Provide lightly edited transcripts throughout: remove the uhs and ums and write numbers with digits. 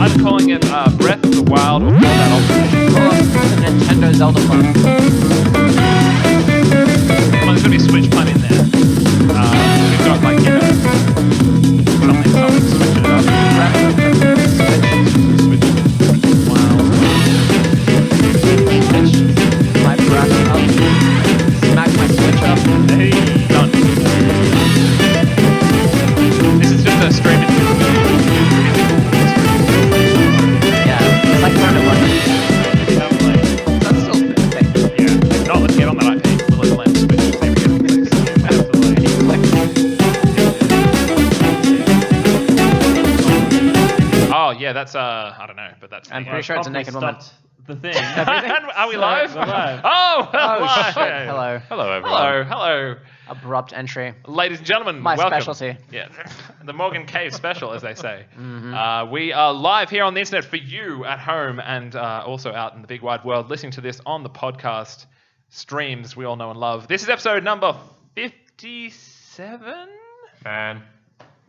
I'm calling it Breath of the Wild or that old Nintendo Zelda phone. that's I don't know, but that's. I'm pretty sure it's a naked woman. The thing. Are we live? We're live. Oh, Oh, shit. live. Hello. Hello, everyone. Hello. Abrupt entry. Ladies and gentlemen, My welcome. specialty. Yeah, the Morgan Cave special, as they say. We are live here on the internet for you at home and also out in the big wide world listening to this on the podcast streams we all know and love. This is episode number 57? Man,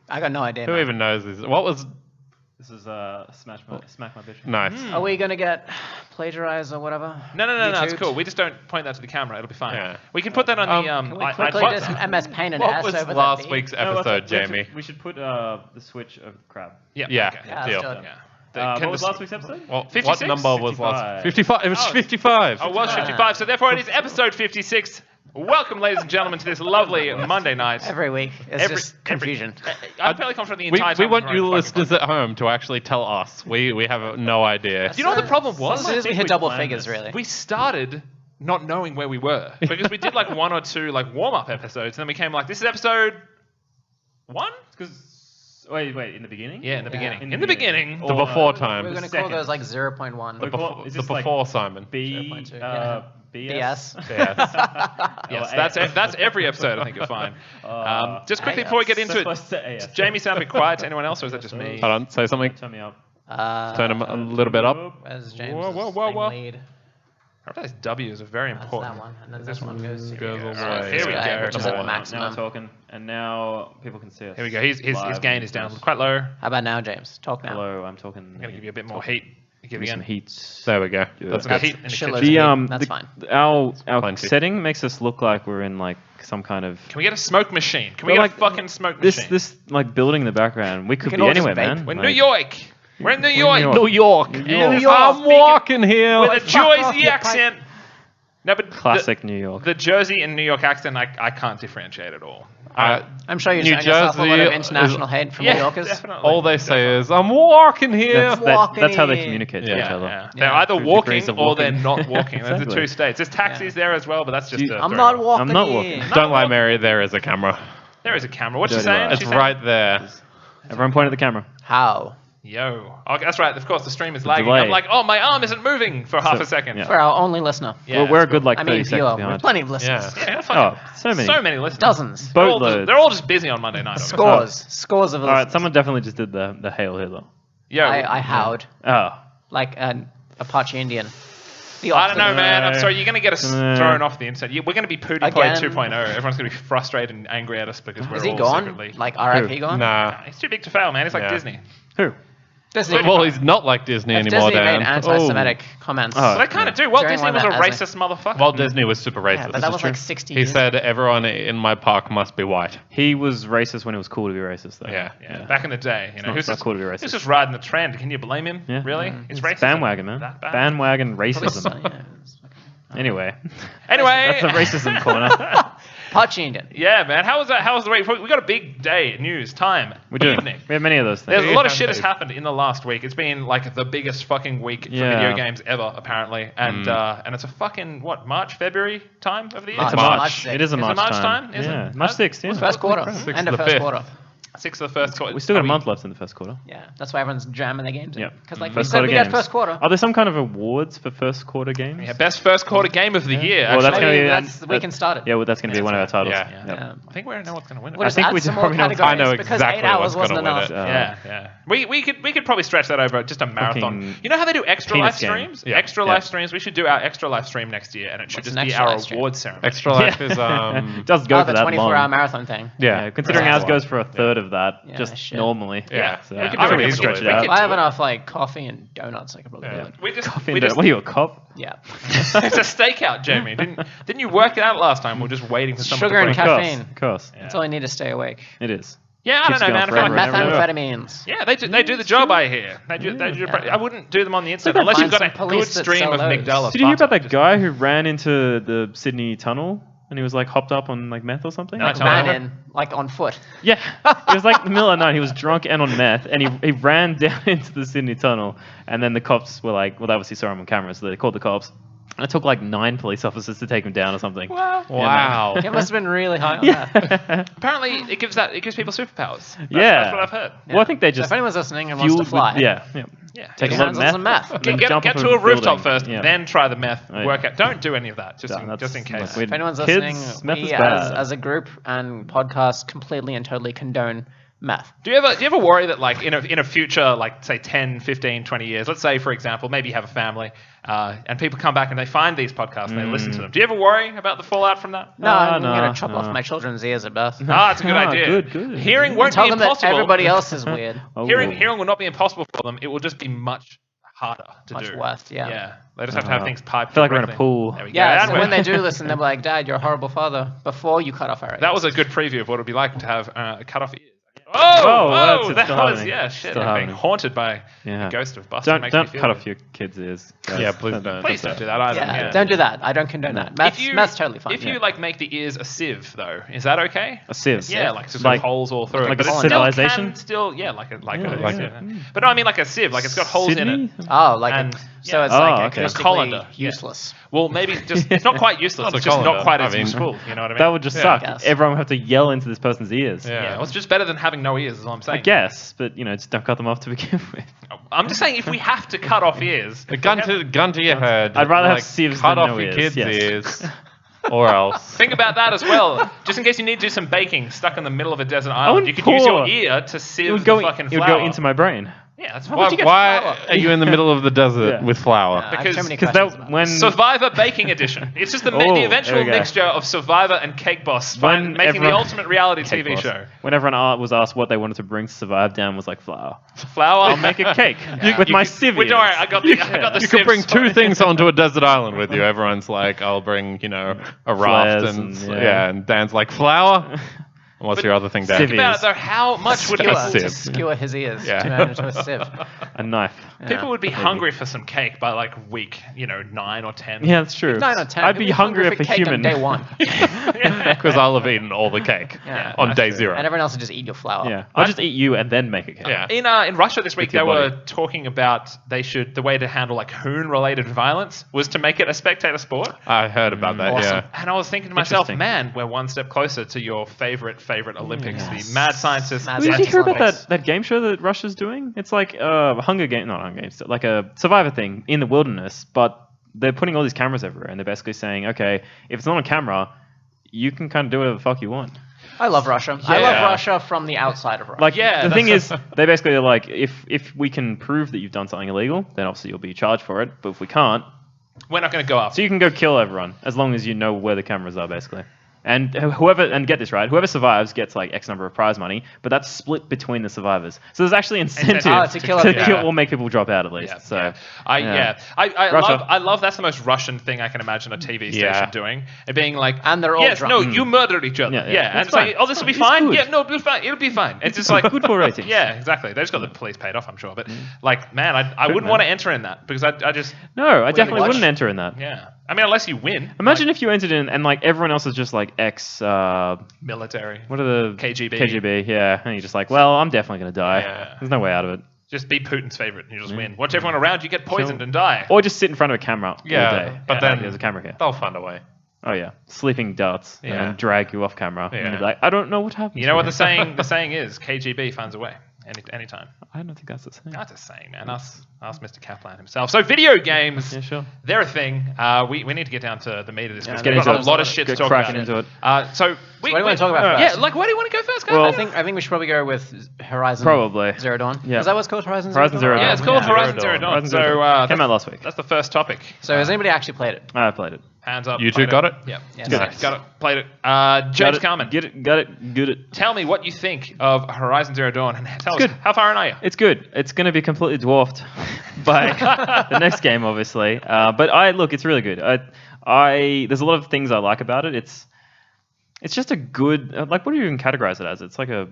I got no idea. who man. even knows this? What was... This is Smack My Bitch. Nice. Are we going to get plagiarized or whatever? No, it's YouTubed? cool. We just don't point that to the camera. It'll be fine. Yeah. We can put that on the... Can we quickly do some MS Paint and What S was over last that week's No, what's episode, that? Jamie? We should put the switch of crab. Yeah. Yeah. Okay. Yeah, deal. let's do it. Yeah. What was last week's episode? Well, 56? what number was last? 55. 55. It was Oh. 55. Oh, it was 55, so therefore it is episode 56. Welcome, ladies and gentlemen, to this lovely Monday night. Every week. It's just confusion. I'm fairly confident the We entire time. want we're you on the listeners fucking at home to actually tell us. We have no idea. podcast. Do you know what the problem As was? soon as we think hit we double planned figures, this. really. We started not knowing where we were because we did like one or two like warm-up episodes, and then we came like, this is episode 1? Because wait, in the beginning? Yeah, in the Yeah. beginning. In the beginning. The before We're time. going to second. call those like 0.1. The Is the this like before Simon. B, 0.2, yeah. BS? BS. Yes, that's every episode. I think you'll find. Just quickly before we get into it, does Jamie sound a bit quiet to anyone else, or is that just me? Hold on, say something. Turn me up. Turn him a little bit up. Where's James' Whoa. lead? I realize W's are very That's important. that one. And then this one goes to Goes all the Alright, way. here we this guy, go. which is Come at on. Now maximum. I'm talking, and now people can see us. Here we go. His live gain and is down stuff. quite low. I'm How about now, James? Talk now. Hello, I'm talking. going to give you a bit more heat. Give you some again. heat. There we go. That's Some good. heat in the Shitloads kitchen. of heat. That's fine. Our Plenty. setting makes us look like we're in like some kind of Can we get a smoke machine? Can we Well, get a fucking smoke this machine? this like building in the background. We could can be all just anywhere, vape. man. We're in Like, New York. We're in New York. New York. And I'm walking here. with a Fuck off, Jersey you accent. No, but Classic New York. The Jersey and New York accent, I can't differentiate at all. I'm sure you're New showing yourself a lot of Jersey international is- hate from Yeah, New Yorkers. definitely. All they say is, I'm walking here. That's how they walking. communicate to Yeah. each other. Yeah. They're Yeah. either Degrees walking of or they're walking. not walking. Those are the Exactly. two states. There's taxis there as well, but that's just You- I'm very not odd. walking. I'm not walking. Don't lie, Mary. There is a camera. There is a camera. What's she Dirty saying? lie. It's She's right there. Everyone point at the camera. How? Yo. Okay, that's right. Of course, the stream is lagging. delay. I'm like, oh, my arm isn't moving for half a second. yeah. For our only listener. Yeah, We're a it's good like I 30 mean, seconds viewer. We're behind. plenty of listeners. Yeah. Yeah, fucking- so many. So many listeners. Dozens. Boatloads. They're all just busy on Monday night. obviously. Scores of All right, listeners. someone definitely just did the Hail Hitler. Yo, I howled Oh. like an Apache Indian. The I don't know, opposite. man. I'm sorry. You're going to get us No. thrown off the internet. We're going to be PewDiePie Again. 2.0. Everyone's going to be frustrated and angry at us because we're Is he all gone? secretly... Like RIP gone? Nah. He's too big to fail, man. He's like Yeah. Disney. Who? Disney. Well, he's not like Disney If anymore, Disney made Dan. anti-Semitic comments. Oh. But I kind of do. Walt During Disney one was a that hasn't- racist motherfucker. Walt Disney was super racist. yeah, but that was like 60 He years said everyone in my park must be white. He was racist when it was cool to be racist, though. Yeah. Yeah, back in the day, you know, not- he was it's not just, cool to be he racist. was just riding the trend. Can you blame him? Yeah. Really? It's racist. Bandwagon, man. That bad? Bandwagon Probably racism. so, yeah. Anyway. Anyway, That's the racism corner. Apache Indian. Yeah, man. How was that? How was the week? We got a big day, news, time, We do. evening. We have many of those things. There's a lot of Yeah. shit has happened in the last week. It's been like the biggest fucking week for Yeah. video games ever, apparently. And it's a fucking what March, February time of the year. It's a March. March. March It is a Is it March, March time? Is yeah. it? March 6th, yeah. First quarter. Sixth End to of the first fifth. quarter. 6th of the first quarter. We still got Are a we- month left in the first quarter. Yeah, that's why everyone's jamming their games in. Yep. Because like First we said, quarter we got games. first quarter. Are there some kind of awards for first quarter games? Yeah, best first quarter game of the year. Well, that's actually. gonna Maybe be that's the weekend started. Yeah, well, that's going to be Yeah, one of our that's right. titles. Yeah. Yep. Yeah. I think we know what's going to win it. We'll just think add we some do more probably know- categories I know because exactly 8 hours what's wasn't gonna win enough. it. Yeah. We could probably stretch that over just a marathon. Fucking You know how they do extra live penis game. streams? Yeah. Extra Yeah. live streams. We should do our extra live stream next year, and it should What's just an be extra our live stream? award ceremony. Extra life is It does go Oh, for the that 24-hour long. marathon thing. yeah. Considering That's ours one. goes for a third of that, Yeah, just shit. normally. Yeah. So Yeah. I We think could we can easily stretch it do it. out. If I have enough like coffee and donuts, I could probably do Yeah. it. We just, Coffee we and just what are you, a cop? Yeah. it's a stakeout, Jamie. Didn't you work it out last time? We're just waiting for someone Sugar to and bring Of caffeine. course. Yeah. That's all I need to stay awake. It is. Yeah, I Keeps don't know, man. going I feel like forever and ever. Methamphetamines. yeah, they do the job. I hear. They do. Yeah. I wouldn't do them on the internet Look, unless you've find got a some good police that stream sell of those. Migdala. Did you hear about butter. that guy who ran into the Sydney tunnel and he was like hopped up on like meth or something? No, Like tell me ran about in, like on foot. Yeah, it was like the middle of the night. He was drunk and on meth, and he ran down into the Sydney tunnel. And then the cops were like, well, they obviously saw him on camera, so they called the cops. And it took like 9 police officers to take him down or something. Wow. Wow. He must have been really high on that. Yeah. Apparently, it gives people superpowers. That's Yeah. what I've heard. Well, I think they So just if anyone's listening and wants to fueled fly, with, yeah. Yeah. Take Get a your lot of hands on some meth. meth. and then jump Get off to a rooftop building. first, Yeah. then try the meth. Oh, yeah. Work out. Don't do any of that. Just That's- in case. like, If anyone's kids, listening, meth is we bad. as a group and podcast completely and totally condone meth. Do you ever worry that like in a future, like say 10, 15, 20 years, let's say for example, maybe you have a family and people come back and they find these podcasts and they listen to them. Do you ever worry about the fallout from that? No, I'm no, going to chop no. off my children's ears at birth. That's a good idea. Good. Hearing won't Tell be them that impossible. everybody else is weird. Oh. Hearing will not be impossible for them. It will just be much harder to Much do. worse, yeah. Yeah. They just have to have things piped. I feel like we're in a correctly. pool. There we go. Yeah, And so when we're- they do listen, they'll be like, Dad, you're a horrible father, before you cut off our ears. That was a good preview of what it would be like to have cut off ears. It's That still was happening. yeah, shit. Still I'm being happening. haunted by Yeah. the ghost of Buster. Don't Makes me feel cut it. off your kids' ears. Yeah, please don't. Please don't do that either. Yeah, Yeah. don't do that. I don't condone that. Math's totally fine. If you like make the ears a sieve though, is that okay? A sieve. Yeah, like just Like- holes all through like it. a But it civilization? Still, yeah, like a Yeah, sieve. yeah. But no, I mean like a sieve. Like it's got holes in Sydney? it. Oh, like And- so yeah. it's Oh, like okay. acoustically Colander, yeah. useless. Well, maybe just it's not quite useless. Not a It's just not colander. quite I as mean- useful. You know what I mean? That would just Yeah. suck. Yes. Everyone would have to yell into this person's ears. yeah, well, it's just better than having no ears. Is all I'm I saying. guess, but just don't cut them off to begin with. I'm just saying if we have to cut off ears, A gun to your head. I'd rather have like, sieves cut than off no your ears, kids' yes. ears, or else. think about that as well. Just in case you need to do some baking stuck in the middle of a desert island, you could use your ear to sieve It would the go. fucking It flour. would go into my brain. Yeah, that's Why, you get why flour. are you in the middle of the desert Yeah. with flour? I have Because- so many Because questions about when Survivor Baking Edition. It's just the Oh, there eventual we go. mixture of Survivor and Cake Boss, making the everyone- ultimate reality Cake TV Boss. show. When everyone was asked what they wanted to bring to survive down was like flour. Flour. I'll make a cake with my civvies. Wait, don't worry, I got the You sieves. could bring two things onto a desert island with you. Everyone's like, I'll bring, a raft Flares and and, yeah. and Dan's like, flour? And what's your other thing, Dan? Civ- Think about it though, how much would skewer, people, sieve. to skewer his ears Yeah. to turn into a sieve. A knife. people would be maybe. hungry for some cake by like week, 9 or 10. Yeah, that's true. 9 or 10. I'd be People hungrier for for cake human. on day one. Because I'll have eaten all the cake Yeah. on day zero. And everyone else would just eat your flour. Yeah, I'll just eat you and then make a cake. Yeah. In Russia this week, With they your were body. talking about the way to handle like hoon-related violence was to make it a spectator sport. I heard about that, Awesome. yeah. And I was thinking to myself, Interesting. man, we're one step closer to your favorite Olympics, the mad scientists. Mad Well, did you Scientist hear about Olympics. that game show that Russia's doing? It's like Hunger Games, not Hunger Games, like a Survivor thing in the wilderness, but they're putting all these cameras everywhere, and they're basically saying, okay, if it's not on camera, you can kind of do whatever the fuck you want. I love Russia. I Yeah. love Russia from the outside of Russia. Like, Yeah, the thing that's- is, they basically are like, if we can prove that you've done something illegal, then obviously you'll be charged for it, but if we can't, We're not going to go up. so you can go kill everyone, as long as you know where the cameras are, basically. And and get this right, whoever survives gets like X number of prize money, but that's split between the survivors. So there's actually incentive to kill to everyone. kill or make people drop out at least. I Russia. love that's the most Russian thing I can imagine a TV station Yeah. doing. It being like, And they're all yes, drunk. no, you murdered each other. Yeah, Yeah, yeah. and That's it's like, fine. oh, this will be It's fine. good. Yeah, no, it'll be fine. It'll be fine. It's just like Good for ratings. Yeah, exactly. They just got the police paid off, I'm sure. But like, man, I wouldn't man. want to enter in that because I just No, I definitely watch? wouldn't enter in that. yeah. I mean, unless you win. Imagine if you entered in and like everyone else is just like ex. Military. What are the KGB. KGB, yeah, and you're just like, well, I'm definitely gonna die. Yeah. There's no way out of it. Just be Putin's favorite and you just win. Watch everyone around you get poisoned and die. Or just sit in front of a camera all Yeah, day. but then- there's a camera here. They'll find a way. Oh yeah, sleeping darts and Yeah. then drag you off camera. And Yeah. you'll be like, I don't know what happened. You know what the here." saying is? KGB finds a way. Anytime. I don't think that's the same. That's a saying, man. Ask Mr. Kaplan himself. So video games, Yeah, sure. they're a thing. We need to get down to the meat of this. Yeah, We've get got into a it. lot of shit to Get talk cracking about. into it. So what do you want to talk about Yeah, first? like why do you want to go first, guys? Well, I think we should probably go with Horizon Probably. Zero Dawn. Yeah. Is that what's called Horizon Zero Horizon Dawn? Zero yeah, Dawn. it's called Yeah. Horizon Zero Dawn. Horizon So Zero Dawn. Came that's, out last week. that's the first topic. So has anybody actually played it? I played it. Hands up. You two played got it? Yeah. Yes. Good. Nice. Got it. Played it. James Got it, Carmen, Get it. Got it. Good it. tell me what you think of Horizon Zero Dawn and tell us good. how far in are you? It's good. It's going to be completely dwarfed by the next game, obviously. But it's really good. There's a lot of things I like about it. It's just a good, like, what do you even categorize it as? It's like a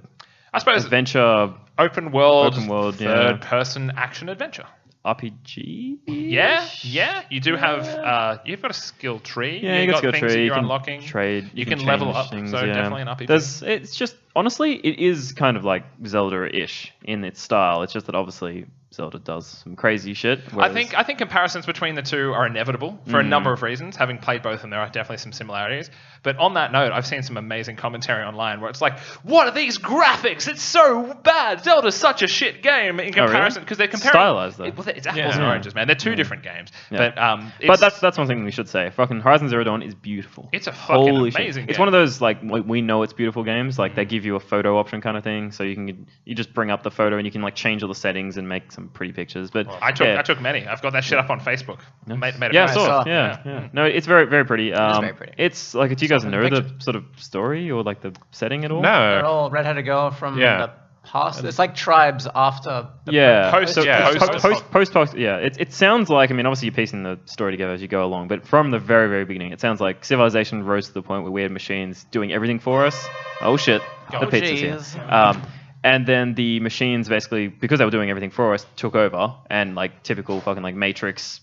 I suppose adventure open world, yeah. third person action adventure. RPG. Yeah. You do have you've got a skill tree. Yeah, you You've got skill things tree. that You you're can unlocking. trade. You can level change up. things, So yeah. definitely an RPG. It's just honestly, it is kind of like Zelda-ish in its style. It's just that obviously Zelda does some crazy shit. I think comparisons between the two are inevitable for a number of reasons. Having played both of them, there are definitely some similarities. But on that note, I've seen some amazing commentary online where it's like, "What are these graphics? It's so bad. Zelda's such a shit game in comparison because they're comparing stylized though. It's apples and oranges, man. They're two different games. Yeah. But that's one thing we should say. Fucking Horizon Zero Dawn is beautiful. It's a fucking Holy amazing shit. game. It's one of those like we know it's beautiful games. Like they give you a photo option kind of thing, so you just bring up the photo and you can like change all the settings and make some pretty pictures. But I took many. I've got that shit up on Facebook. Made a yeah, post. sort of. Yeah. No, it's very, very pretty. It is very pretty. It's like, do you guys Some know the pictures. sort of story or like the setting at all? They're No. all redheaded girl from Yeah. the past. It's like tribes after. Post- Post. Yeah, it sounds like. I mean, obviously you're piecing the story together as you go along, but from the very, very beginning, it sounds like civilization rose to the point where we had machines doing everything for us. Oh shit, the pizza's here. And then the machines basically, because they were doing everything for us, took over and like typical fucking like Matrix,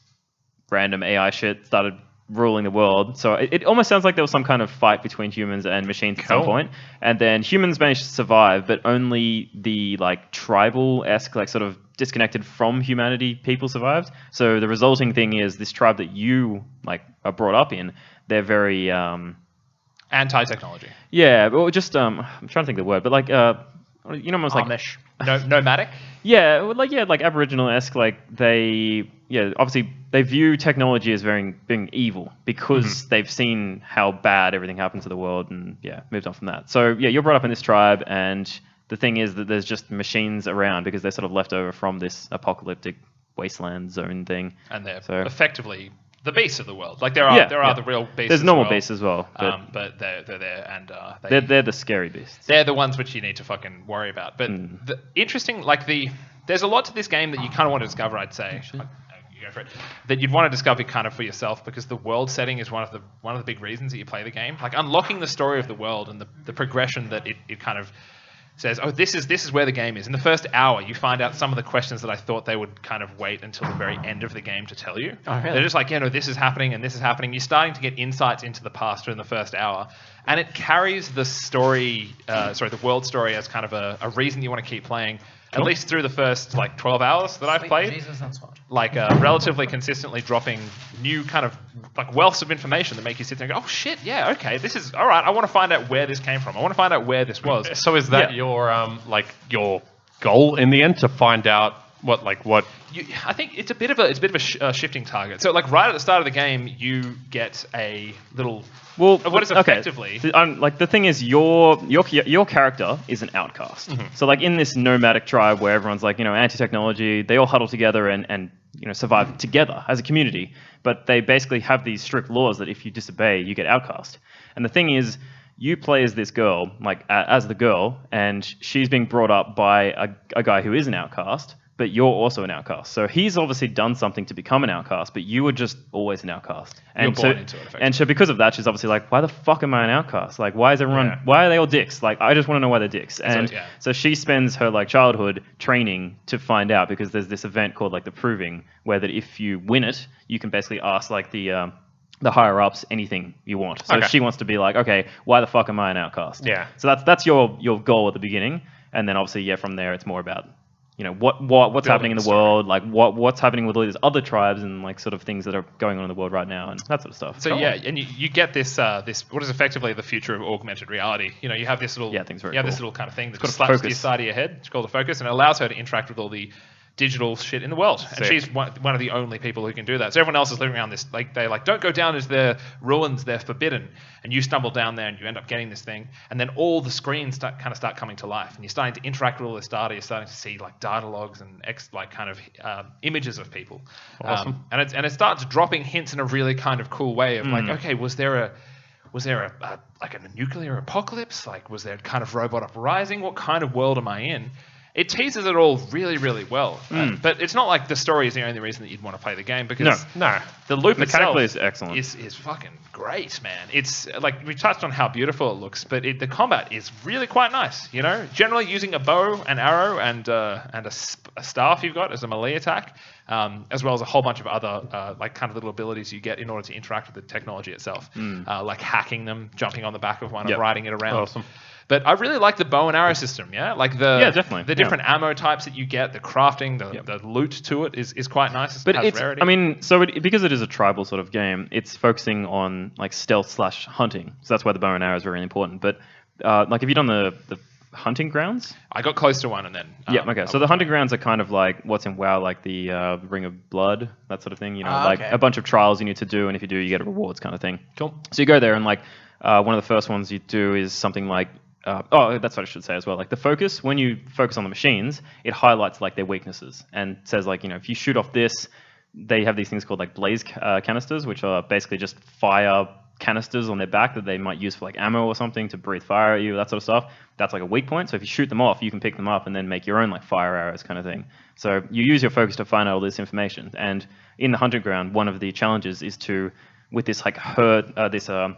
random AI shit started ruling the world. So it almost sounds like there was some kind of fight between humans and machines at some point. And then humans managed to survive, but only the like tribal-esque, like sort of disconnected from humanity people survived. So the resulting thing is this tribe that you like are brought up in, they're very Anti-technology. yeah, well just I'm trying to think of the word, but like you know, almost like Amish. Nomadic. yeah, well, like Aboriginal-esque, like obviously they view technology as being evil because they've seen how bad everything happened to the world and moved on from that. So you're brought up in this tribe, and the thing is that there's just machines around because they're sort of left over from this apocalyptic wasteland zone thing. And they're So- effectively the beasts of the world. Like there are the real beasts. There's as normal well. beasts as well, But they're there and they're the scary beasts. they're the ones which you need to fucking worry about. But the interesting, there's a lot to this game that you kind of want to discover, I'd say. You go for it. That you'd want to discover kind of for yourself, because the world setting is one of the big reasons that you play the game. Like unlocking the story of the world and the progression that it kind of says, oh, this is where the game is. In the first hour, you find out some of the questions that I thought they would kind of wait until the very end of the game to tell you. Oh, really? They're just like, this is happening and this is happening. You're starting to get insights into the past in the first hour. And it carries the story, the world story as kind of a reason you want to keep playing, at least through the first 12 hours that I've played. Jesus, that's hot. Relatively consistently dropping new kind of wealths of information that make you sit there and go, oh shit, yeah, okay, this is all right. I want to find out where this came from. I want to find out where this was. So is that your your goal in the end, to find out what? I think it's a bit of a shifting target. So right at the start of the game, you get a little. Well, what is effectively the thing is your character is an outcast. So in this nomadic tribe where everyone's anti-technology, they all huddle together and survive together as a community. But they basically have these strict laws that if you disobey, you get outcast. And the thing is, you play as this girl, as the girl, and she's being brought up by a guy who is an outcast. But you're also an outcast. So he's obviously done something to become an outcast, but you were just always an outcast. And You're born into it, effectively. and so because of that, she's obviously like, why the fuck am I an outcast? Why is everyone, why are they all dicks? I just want to know why they're dicks. And so she spends her childhood training to find out, because there's this event called the Proving, where that if you win it, you can basically ask the higher ups anything you want. So she wants to be okay, why the fuck am I an outcast? Yeah. So that's your goal at the beginning. And then obviously, from there, it's more about what's happening in the world, what's happening with all these other tribes and sort of things that are going on in the world right now and that sort of stuff. So and you get this what is effectively the future of augmented reality. You have this little things very this cool. little kind of thing that called a slaps to focus. your side of your head. It's called a focus, and it allows her to interact with all the digital shit in the world. And she's one of the only people who can do that. So everyone else is living around this, don't go down as their ruins, they're forbidden. And you stumble down there and you end up getting this thing. And then all the screens start coming to life. And you're starting to interact with all this data. You're starting to see data logs and images of people. Awesome. And it starts dropping hints in a really kind of cool way of okay, was there a nuclear apocalypse? Was there kind of robot uprising? What kind of world am I in? It teases it all really, really well. But it's not like the story is the only reason that you'd want to play the game, because No. the loop Mechanically, itself it's excellent. is fucking great, man. It's we touched on how beautiful it looks, but the combat is really quite nice. Generally using a bow, an arrow, and a staff you've got as a melee attack, as well as a whole bunch of other kind of little abilities you get in order to interact with the technology itself, like hacking them, jumping on the back of one, and riding it around. Awesome. But I really like the bow and arrow system. Yeah, like definitely. the different ammo types that you get, the crafting, the loot to it is quite nice. But it has rarity. I mean, so because it is a tribal sort of game, it's focusing on like stealth / hunting. So that's why the bow and arrow is very important. But like, have you done the hunting grounds? I got close to one and then. Okay. So the hunting grounds are kind of like what's in WoW, like the Ring of Blood, that sort of thing. You know, like okay. a bunch of trials you need to do, and if you do, you get rewards, kind of thing. Cool. So you go there, and like one of the first ones you do is something like. That's what I should say as well. Like the focus, when you focus on the machines, it highlights like their weaknesses and says like, you know, if you shoot off this, they have these things called like blaze canisters, which are basically just fire canisters on their back that they might use for like ammo or something to breathe fire at you, that sort of stuff. That's like a weak point. So if you shoot them off, you can pick them up and then make your own like fire arrows kind of thing. So you use your focus to find out all this information. And in the hunting ground, one of the challenges is to, with this like herd of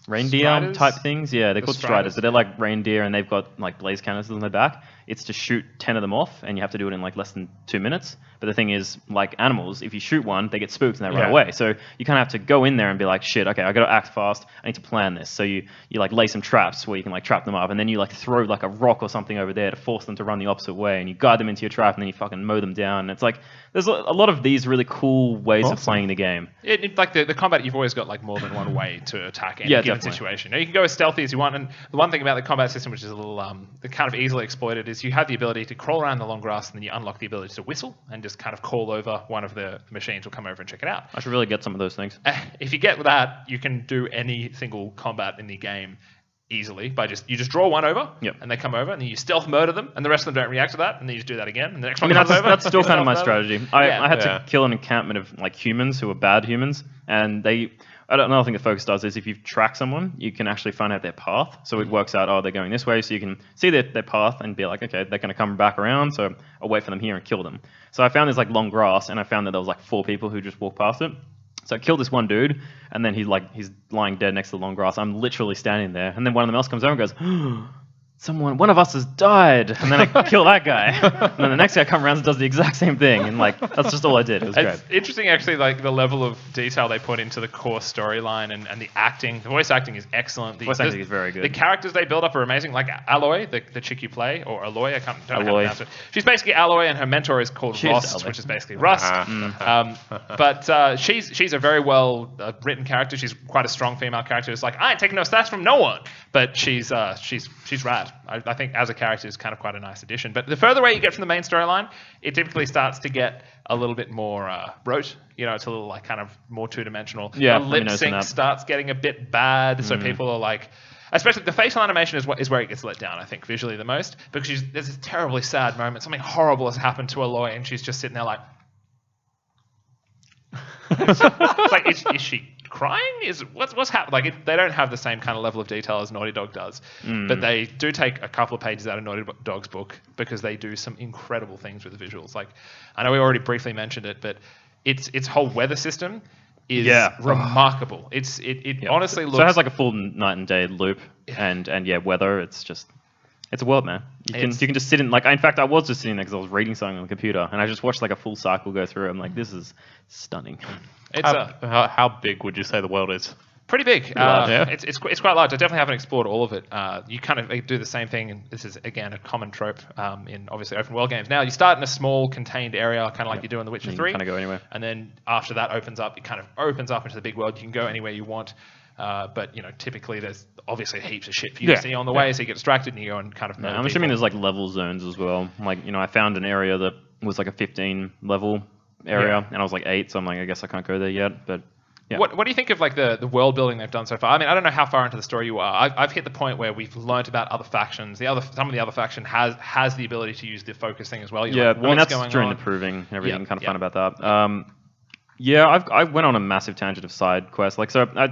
reindeer Striders? type things. Yeah, they're The called striders, striders, but they're like reindeer and they've got like blaze canisters on their back. It's to shoot 10 of them off, and you have to do it in like less than 2 minutes. But the thing is, like animals, if you shoot one, they get spooked and they run away. So you kind of have to go in there and be like, shit, okay, I got to act fast. I need to plan this. So you like lay some traps where you can like trap them up, and then you like throw like a rock or something over there to force them to run the opposite way, and you guide them into your trap, and then you fucking mow them down. And it's like there's a lot of these really cool ways of playing the game. Like the combat, you've always got like more than one way to attack any given definitely. situation. Now, you can go as stealthy as you want, and the one thing about the combat system, which is a little kind of easily exploited, is you have the ability to crawl around the long grass, and then you unlock the ability to whistle and just kind of call over one of the machines. Will come over and check it out. I should really get some of those things. If you get that, you can do any single combat in the game easily by you just draw one over, and they come over, and then you stealth murder them, and the rest of them don't react to that, and then you just do that again, and the next one comes over. That's still kind of my stealth murder. strategy. I had to kill an encampment of like humans who are bad humans, and another thing the focus does is if you track someone, you can actually find out their path. So it works out, they're going this way, so you can see their path and be like, okay, they're going to come back around, so I'll wait for them here and kill them. So I found this like long grass, and I found that there was like 4 people who just walked past it. So I killed this one dude, and then he's lying dead next to the long grass. I'm literally standing there, and then one of them else comes over and goes, one of us has died, and then I kill that guy, and then the next guy comes around and does the exact same thing, and like that's just all I did. It was great. It's interesting, actually, like the level of detail they put into the core storyline and the acting. The voice acting is excellent. The Voice acting is very good. The characters they build up are amazing. Like Aloy, the chick you play, or Aloy, don't know how to pronounce it. She's basically Aloy, and her mentor is called Rust, Aloy. which is basically Rust. But she's a very well written character. She's quite a strong female character. It's like, I ain't taking no stats from no one. But she's rad. I think as a character is kind of quite a nice addition. But the further away you get from the main storyline, it typically starts to get a little bit more rote. You know, it's a little like kind of more two-dimensional. Yeah, the lip sync starts getting a bit bad, so people are like, especially the facial animation is where it gets let down, I think, visually the most, because there's this terribly sad moment. Something horrible has happened to Aloy, and she's just sitting there like, it's like, is she crying? What's happening? Like they don't have the same kind of level of detail as Naughty Dog does, but they do take a couple of pages out of Naughty Dog's book because they do some incredible things with the visuals. Like I know we already briefly mentioned it, but its whole weather system is remarkable. It honestly looks. So it has like a full night and day loop, and weather. It's a world, man. You can just sit in, like, in fact, I was just sitting there because I was reading something on the computer, and I just watched like a full cycle go through. I'm like, this is stunning. How big would you say the world is? Pretty big. Yeah. It's quite large. I definitely haven't explored all of it. You kind of do the same thing, and this is again a common trope in obviously open world games. Now you start in a small contained area, kind of like you do in The Witcher 3. You kind of go anywhere. And then after that opens up, it kind of opens up into the big world. You can go anywhere you want. But typically there's obviously heaps of shit for you to see on the way, so you get distracted and you go and kind of. I'm assuming there's like level zones as well. Like I found an area that was like a 15 level area, and I was like 8, so I'm like, I guess I can't go there yet. But yeah. What do you think of like the world building they've done so far? I mean, I don't know how far into the story you are. I've hit the point where we've learnt about other factions. Some of the other faction has the ability to use the focus thing as well. Like, that's during the proving and everything. Kind of fun about that. I went on a massive tangent of side quests. Like, so I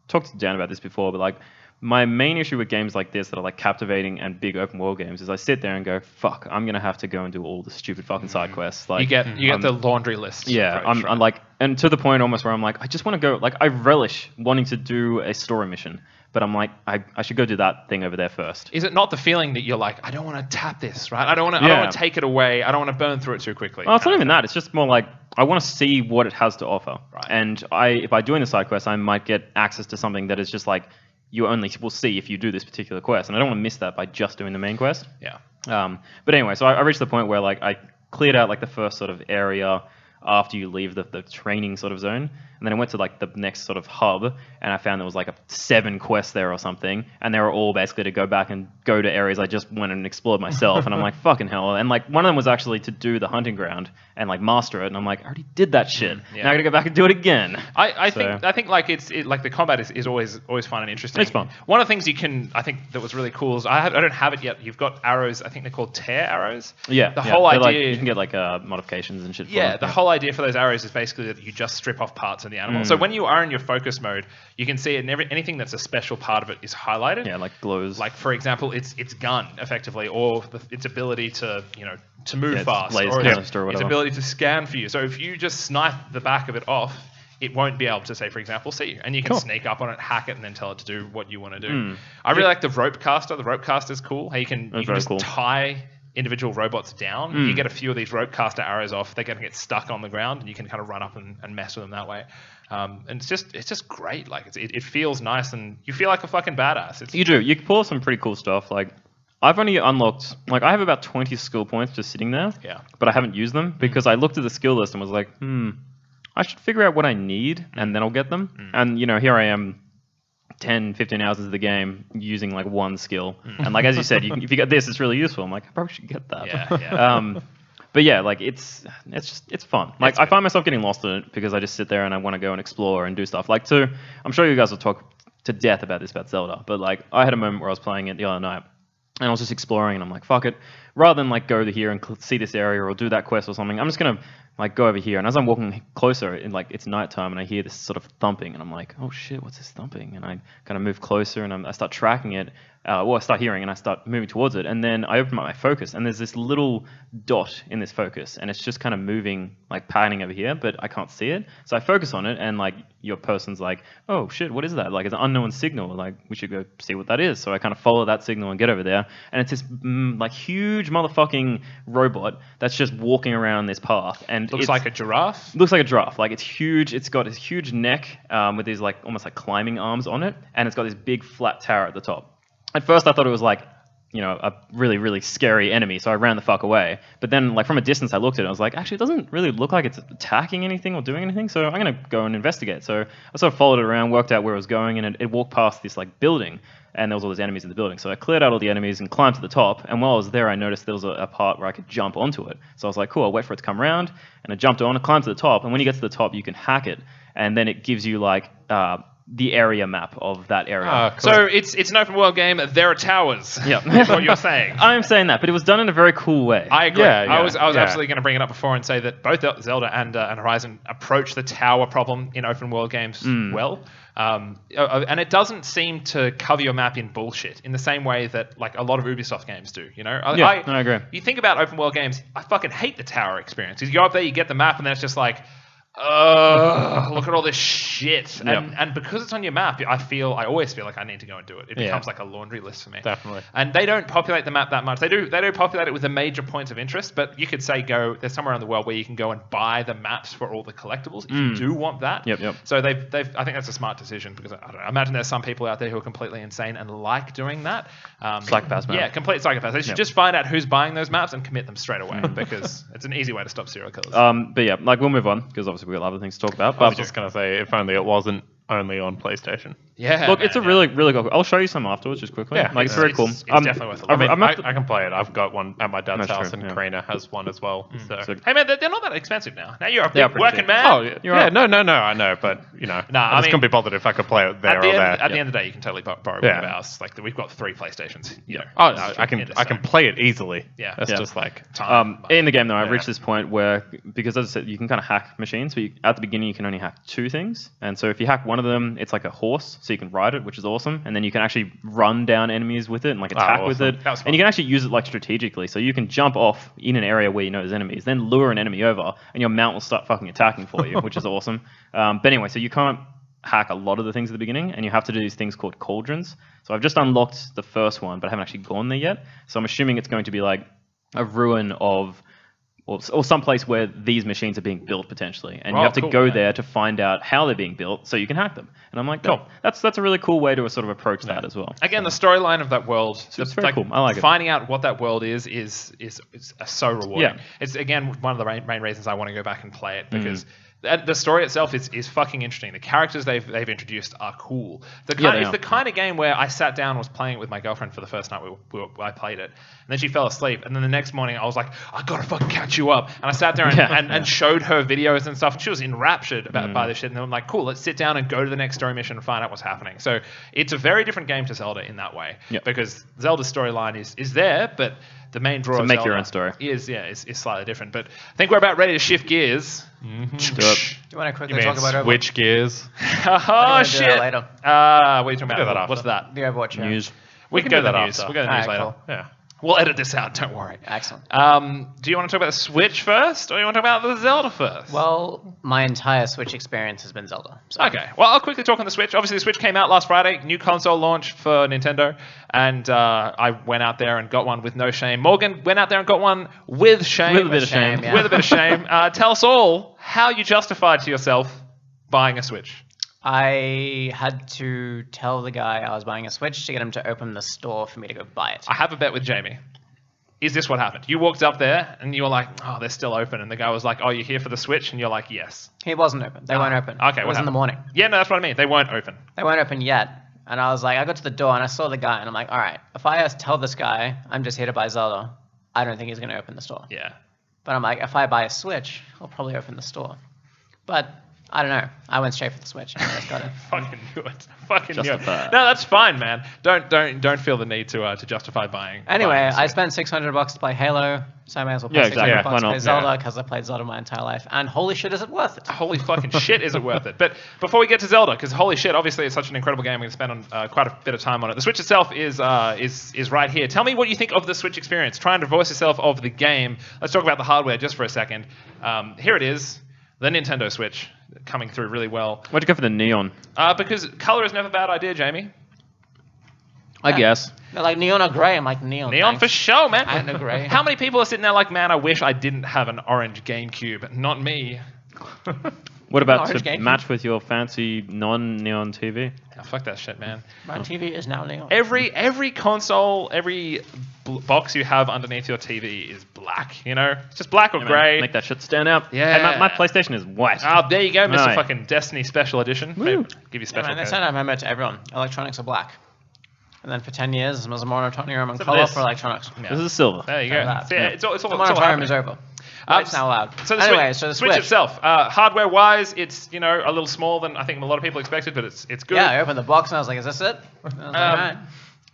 talked to Dan about this before, but like my main issue with games like this that are like captivating and big open world games is I sit there and go, fuck, I'm gonna have to go and do all the stupid fucking side quests. Like you get the laundry list. Yeah, approach, I'm like, and to the point almost where I'm like, I just want to go. Like, I relish wanting to do a story mission, but I'm like, I should go do that thing over there first. Is it not the feeling that you're like, I don't want to tap this, right? I don't want to take it away. I don't want to burn through it too quickly. Well, it's not even that. It's just more like I want to see what it has to offer. Right. And if by doing the side quest, I might get access to something that is just like you only will see if you do this particular quest, and I don't want to miss that by just doing the main quest. Yeah. But anyway, so I reached the point where like I cleared out like the first sort of area after you leave the training sort of zone, and then I went to like the next sort of hub, and I found there was like 7 quests there or something, and they were all basically to go back and go to areas I just went and explored myself, and I'm like, fucking hell. And like one of them was actually to do the hunting ground and like master it, and I'm like, I already did that shit. Yeah. Now I gotta go back and do it again. I think like like the combat is always fun and interesting. It's fun. One of the things I think that was really cool is I don't have it yet. You've got arrows. I think they're called tear arrows. Yeah. The whole They're, idea like, you can get like modifications and shit. For Yeah, them. the whole idea for those arrows is basically that you just strip off parts of the animal. So when you are in your focus mode, you can see it, and anything that's a special part of it is highlighted. Yeah, like glows. Like for example, its gun effectively, or its ability to to move fast, laser or canister or its whatever. ability to scan for you. So if you just snipe the back of it off, it won't be able to, say, for example, see you. And you can sneak up on it, hack it, and then tell it to do what you want to do. I really like the rope caster. The rope caster is cool. How you can just tie individual robots down. You get a few of these rope caster arrows off, they're going to get stuck on the ground, and you can kind of run up and mess with them that way. And it's just great. Like it feels nice, and you feel like a fucking badass. You do. You can pull some pretty cool stuff. Like I've only unlocked, like I have about 20 skill points just sitting there. Yeah. But I haven't used them because I looked at the skill list and was like, I should figure out what I need and then I'll get them. And here I am 10, 15 hours into the game using like one skill. And like, as you said, if you get this, it's really useful. I'm like, I probably should get that. Yeah. But yeah, like it's fun. Like I find myself getting lost in it because I just sit there and I want to go and explore and do stuff. Like I'm sure you guys will talk to death about this about Zelda, but like I had a moment where I was playing it the other night and I was just exploring and I'm like, fuck it. Rather than like go to here and see this area or do that quest or something, I'm just going to like go over here. And as I'm walking closer, it's nighttime and I hear this sort of thumping and I'm like, oh shit, what's this thumping? And I kind of move closer and I start tracking it. I start hearing and I start moving towards it. And then I open up my focus and there's this little dot in this focus and it's just kind of moving, like panning over here, but I can't see it. So I focus on it and like your person's like, oh shit, what is that? Like it's an unknown signal. Like we should go see what that is. So I kind of follow that signal and get over there. And it's this like huge motherfucking robot that's just walking around this path. And Looks like a giraffe. Looks like a giraffe. Like it's huge. It's got this huge neck with these like almost like climbing arms on it. And it's got this big flat tower at the top. At first I thought it was like, a really, really scary enemy, so I ran the fuck away. But then, like, from a distance, I looked at it, and I was like, actually, it doesn't really look like it's attacking anything or doing anything, so I'm going to go and investigate. So I sort of followed it around, worked out where it was going, and it walked past this, like, building, and there was all these enemies in the building. So I cleared out all the enemies and climbed to the top, and while I was there, I noticed there was a part where I could jump onto it. So I was like, cool, I'll wait for it to come around, and I jumped on, I climbed to the top, and when you get to the top, you can hack it, and then it gives you, like, the area map of that area. Cool. So it's an open world game. There are towers. Yep. Is what you're saying. I'm saying that, but it was done in a very cool way. I agree. Yeah, I was yeah. absolutely going to bring it up before and say that both Zelda and Horizon approach the tower problem in open world games well. And it doesn't seem to cover your map in bullshit in the same way that like a lot of Ubisoft games do. I agree. You think about open world games, I fucking hate the tower experience. You go up there, you get the map, and then it's just like, look at all this shit. And because it's on your map, I always feel like I need to go and do it. It becomes like a laundry list for me. Definitely. And they don't populate the map that much. They do populate it with the major points of interest, but you could say there's somewhere in the world where you can go and buy the maps for all the collectibles if you do want that. Yep. So I think that's a smart decision because I don't know, I imagine there's some people out there who are completely insane and like doing that. Psychopaths, man. Yeah, complete psychopaths. They should just find out who's buying those maps and commit them straight away because it's an easy way to stop serial killers. But yeah, like we'll move on because obviously we've got other things to talk about. I was just going to say, if only it wasn't only on PlayStation. Yeah. Look, it's a really, really cool. I'll show you some afterwards, just quickly. Yeah, It's very cool. It's definitely worth a look. I can play it. I've got one at my dad's That's house, true, and yeah. Karina has one as well. So. Hey man, they're not that expensive now. Now you're a They are big pretty working cheap. man. Oh yeah, no, I know, but I I just mean, couldn't be bothered if I could play it there At the or there. end of the day, you can totally borrow one of ours. Like we've got 3 PlayStations. Oh, no, I can play it easily. Yeah. It's Yeah. just like Time. In the game, though, I've reached this point where, because as I said, you can kind of hack machines, but at the beginning, you can only hack 2 things. And so if you hack one of them, it's like a horse, so you can ride it, which is awesome. And then you can actually run down enemies with it and like attack with awesome. it. That was fun. And you can actually use it like strategically. So you can jump off in an area where you know there's enemies, then lure an enemy over, and your mount will start fucking attacking for you, which is awesome. But anyway, so you can't hack a lot of the things at the beginning, and you have to do these things called cauldrons. So I've just unlocked the first one, but I haven't actually gone there yet. So I'm assuming it's going to be like a ruin of or someplace where these machines are being built potentially, and Oh, you have to cool, go yeah. there to find out how they're being built so you can hack them. And I'm like, Cool. that's a really cool way to sort of approach that as well. Again, the storyline of that world, It's very cool. I like it. finding out what that world is so rewarding. Yeah. It's again one of the main reasons I want to go back and play it because the story itself is fucking interesting. The characters they've introduced are cool. It's the kind of game where I sat down and was playing it with my girlfriend for the first night I played it, and then she fell asleep, and then the next morning I was like, I gotta fucking catch you up, and I sat there and showed her videos and stuff, and she was enraptured by this shit, and then I'm like, cool, let's sit down and go to the next story mission and find out what's happening. So it's a very different game to Zelda in that way, because Zelda's storyline is there, but the main draw So of make Zelda your own story. is slightly different. But I think we're about ready to shift gears. Do it. Do you want to quickly talk about Overwatch? switch gears? Oh gonna do shit! that later. What are you talking do that about? after. What's that? The Overwatch show. News. We can go to the that news. after. We'll go to the news Alright, later. cool. Yeah. We'll edit this out. Don't worry. Excellent. Do you want to talk about the Switch first, or do you want to talk about the Zelda first? Well, my entire Switch experience has been Zelda. So. Okay. Well, I'll quickly talk on the Switch. Obviously, the Switch came out last Friday. New console launch for Nintendo. And I went out there and got one with no shame. Morgan went out there and got one with shame. With a bit of shame. yeah. With a bit of shame. Tell us all how you justified to yourself buying a Switch. I had to tell the guy I was buying a Switch to get him to open the store for me to go buy it. I have a bet with Jamie. Is this what happened? You walked up there and you were like, oh, they're still open. And the guy was like, oh, you're here for the Switch? And you're like, yes. He wasn't open. They weren't open. Okay, It what was in the happened? morning. Yeah, no, that's what I mean. They weren't open. They weren't open yet. And I was like, I got to the door and I saw the guy and I'm like, all right, if I tell this guy I'm just here to buy Zelda, I don't think he's going to open the store. Yeah. But I'm like, if I buy a Switch, he'll probably open the store. But I don't know. I went straight for the Switch and I just got it. Fucking knew it. Fucking knew it. Justify it. No, that's fine, man. Don't feel the need to justify buying. Anyway, buying a I Switch. spent $600 to play Halo, so I may as well pay Yeah, $600 exactly. Yeah, why to play not? Zelda because I played Zelda my entire life. And holy shit, is it worth it? Holy fucking shit, is it worth it? But before we get to Zelda, because holy shit, obviously it's such an incredible game, we're going to spend on, quite a bit of time on it. The Switch itself is right here. Tell me what you think of the Switch experience. Try and divorce yourself of the game. Let's talk about the hardware just for a second. Here it is, the Nintendo Switch, coming through really well. Why'd you go for the neon? Because color is never a bad idea, Jamie. I guess. They're like neon or grey. I'm like neon. Neon thanks. for sure, man. And a grey. How many people are sitting there like, man, I wish I didn't have an orange GameCube. Not me. What about Orange to GameCube? match with your fancy non-neon TV? Oh, fuck that shit, man. My TV is now neon. Every console, every box you have underneath your TV is black. You know, it's just black or Yeah, man, grey. Make that shit stand out. Yeah. Hey, my PlayStation is white. Oh, there you go, Mr. Right. Fucking Destiny Special Edition. Maybe give you Yeah, special. man, they code. sent out a memo to everyone. Electronics are black. And then for 10 years, it was a moratorium on So color this- for electronics. Yeah. This is silver. There you go. that. So, yeah, it's all The it's all moratorium is happening. over. It's now allowed. So the Anyway, Switch, so the Switch Switch. itself, hardware-wise, it's a little smaller than I think a lot of people expected, but it's good. Yeah, I opened the box and I was like, is this it? I was like, all right.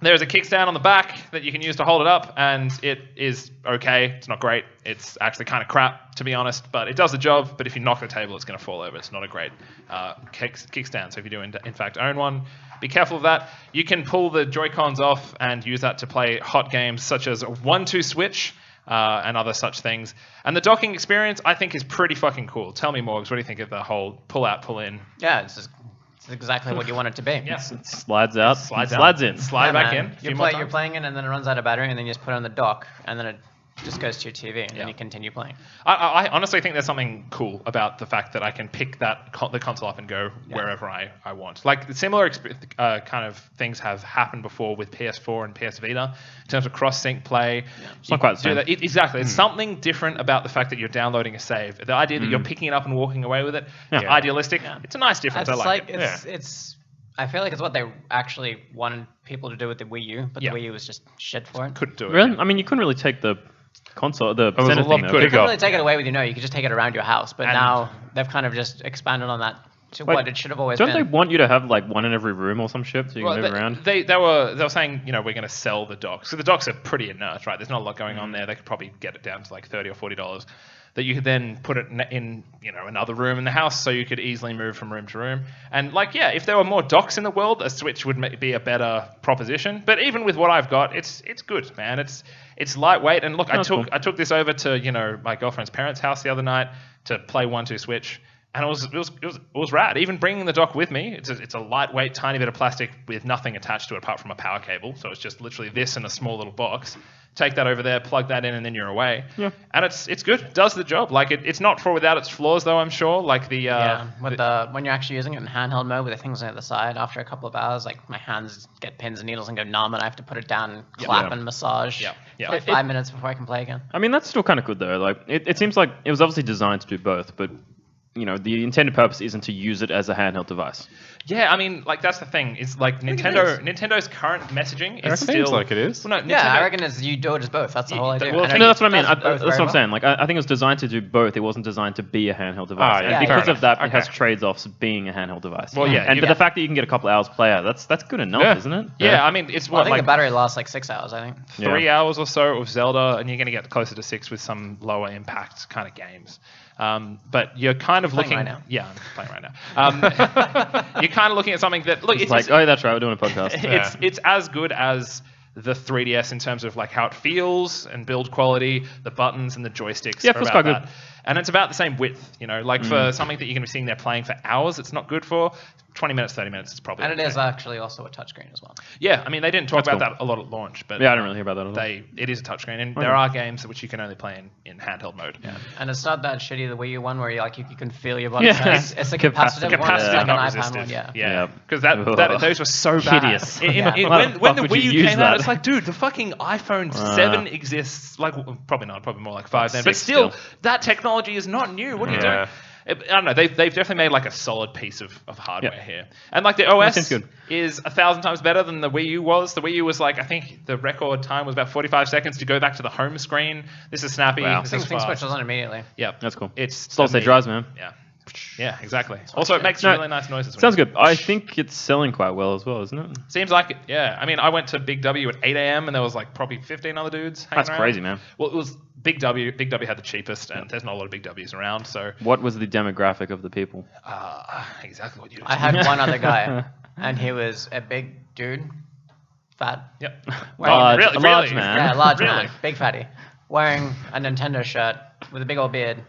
There's a kickstand on the back that you can use to hold it up, and it is okay. It's not great. It's actually kind of crap, to be honest, but it does the job. But if you knock the table, it's going to fall over. It's not a great kickstand. So if you do, in fact, own one, be careful of that. You can pull the Joy-Cons off and use that to play hot games such as 1-2 Switch and other such things. And the docking experience, I think, is pretty fucking cool. Tell me, Morgs, what do you think of the whole pull-out, pull-in? Yeah, it's exactly what you want it to be. Yeah. It slides out. Slides and out. slides in. Slide Yeah, back man. in. a few You're, more you're times. playing it and then it runs out of battery and then you just put it on the dock and then it just goes to your TV and Yeah. then you continue playing. I honestly think there's something cool about the fact that I can pick the console up and go wherever I want. Like similar kind of things have happened before with PS4 and PS Vita in terms of cross-sync play. It's not quite the same. Exactly. It's something different about the fact that you're downloading a save. The idea that you're picking it up and walking away with it is Yeah. idealistic. Yeah. It's a nice difference. It's I like it. it's I feel like it's what they actually wanted people to do with the Wii U, but Yeah. the Wii U was just shit for it. Couldn't do it. Really? I mean, you couldn't really take the console, the was center a lot thing. though, good. could You you? couldn't really take it away with you, no. You could just take it around your house. But And- now they've kind of just expanded on that to Wait, what it should have always Don't been. they want you to have like one in every room or some shit so you can move around? They were saying, you know, we're going to sell the docks. So the docks are pretty inert, right? There's not a lot going on there. They could probably get it down to like $30 or $40. That you could then put it in, you know, another room in the house, so you could easily move from room to room. And like, yeah, if there were more docks in the world, a Switch would be a better proposition. But even with what I've got, it's good, man. It's lightweight. And look, I That's cool. took this over to, you know, my girlfriend's parents' house the other night to play 1-2 Switch. And it was rad. Even bringing the dock with me, it's a lightweight, tiny bit of plastic with nothing attached to it apart from a power cable. So it's just literally this in a small little box. Take that over there, plug that in, and then you're away. Yeah. And it's good. It does the job. Like it's not for without its flaws though. I'm sure. Like when you're actually using it in handheld mode with the things on the side, after a couple of hours, like my hands get pins and needles and go numb, and I have to put it down and clap and massage for like 5 minutes before I can play again. I mean, that's still kind of good though. Like it seems like it was obviously designed to do both, but the intended purpose isn't to use it as a handheld device. Yeah, I mean, like that's the thing. It's like Nintendo's current messaging is still. Seems like it is. Well, no, Yeah, Nintendo, I reckon you do it as both. That's the whole idea. well, And No, it that's what I mean. does both That's what very I'm saying. Like, I think it was designed to do both. It wasn't designed to be a handheld device. yeah, And fair because of that, enough. it has Okay. trades-offs being a handheld device. Well, yeah, but the fact that you can get a couple hours play out, that's good enough, Yeah. isn't it? Yeah, I mean, it's Well, I what think like the battery lasts like 6 hours. I think. 3 hours or so of Zelda, and you're going to get closer to 6 with some lower impact kind of games. But you're kind of Playing looking. right now. Yeah, I'm playing right now. You're kind of looking at something that It's like, oh, that's right, we're doing a podcast. it's as good as the 3DS in terms of like how it feels and build quality, the buttons and the joysticks. Yeah, are feels about quite good. that. And it's about the same width, like for something that you're going to be sitting there playing for hours, it's not good for. 20 minutes, 30 minutes is probably And it okay. is actually also a touchscreen as well. Yeah, I mean, they didn't talk That's about that a lot at launch, but Yeah, I didn't really hear about that at all. it is a touchscreen, and there are games which you can only play in handheld mode. Yeah. And it's not that shitty the Wii U one where you can feel your body. Yeah. It's a Capacitive. capacitive one. It's Capacitive, like an not iPad resistive. one. Yeah. Yeah. Because those were so bad. Hideous. When Why the when fuck the would Wii you U use came out, that? it's like, dude, the fucking iPhone 7 exists. Like, probably not, probably more like 5 then. But 6 still, still. that technology is not new. What are you doing? Yeah. I don't know. They've definitely made like a solid piece of hardware Yeah. here, and like the OS seems good. is 1,000 times better than the Wii U was. The Wii U was like, I think the record time was about 45 seconds to go back to the home screen. This is snappy. Wow. This Thing is switches fast. on immediately. Yeah, That's cool. It's Slow state immediate. drives, man. Yeah, exactly. Also, it makes No, really nice noises. when Sounds you- good. I think it's selling quite well as well, isn't it? Seems like it. Yeah. I mean, I went to Big W at 8 a.m. and there was like probably 15 other dudes hanging That's around. crazy, man. Well, it was Big W. Big W had the cheapest, and there's not a lot of Big Ws around. So, What was the demographic of the people? exactly what you. I had one other guy, and he was a big dude, fat. Yep. Large, really, a large really? man. Yeah, large Really? man, big fatty, wearing a Nintendo shirt with a big old beard,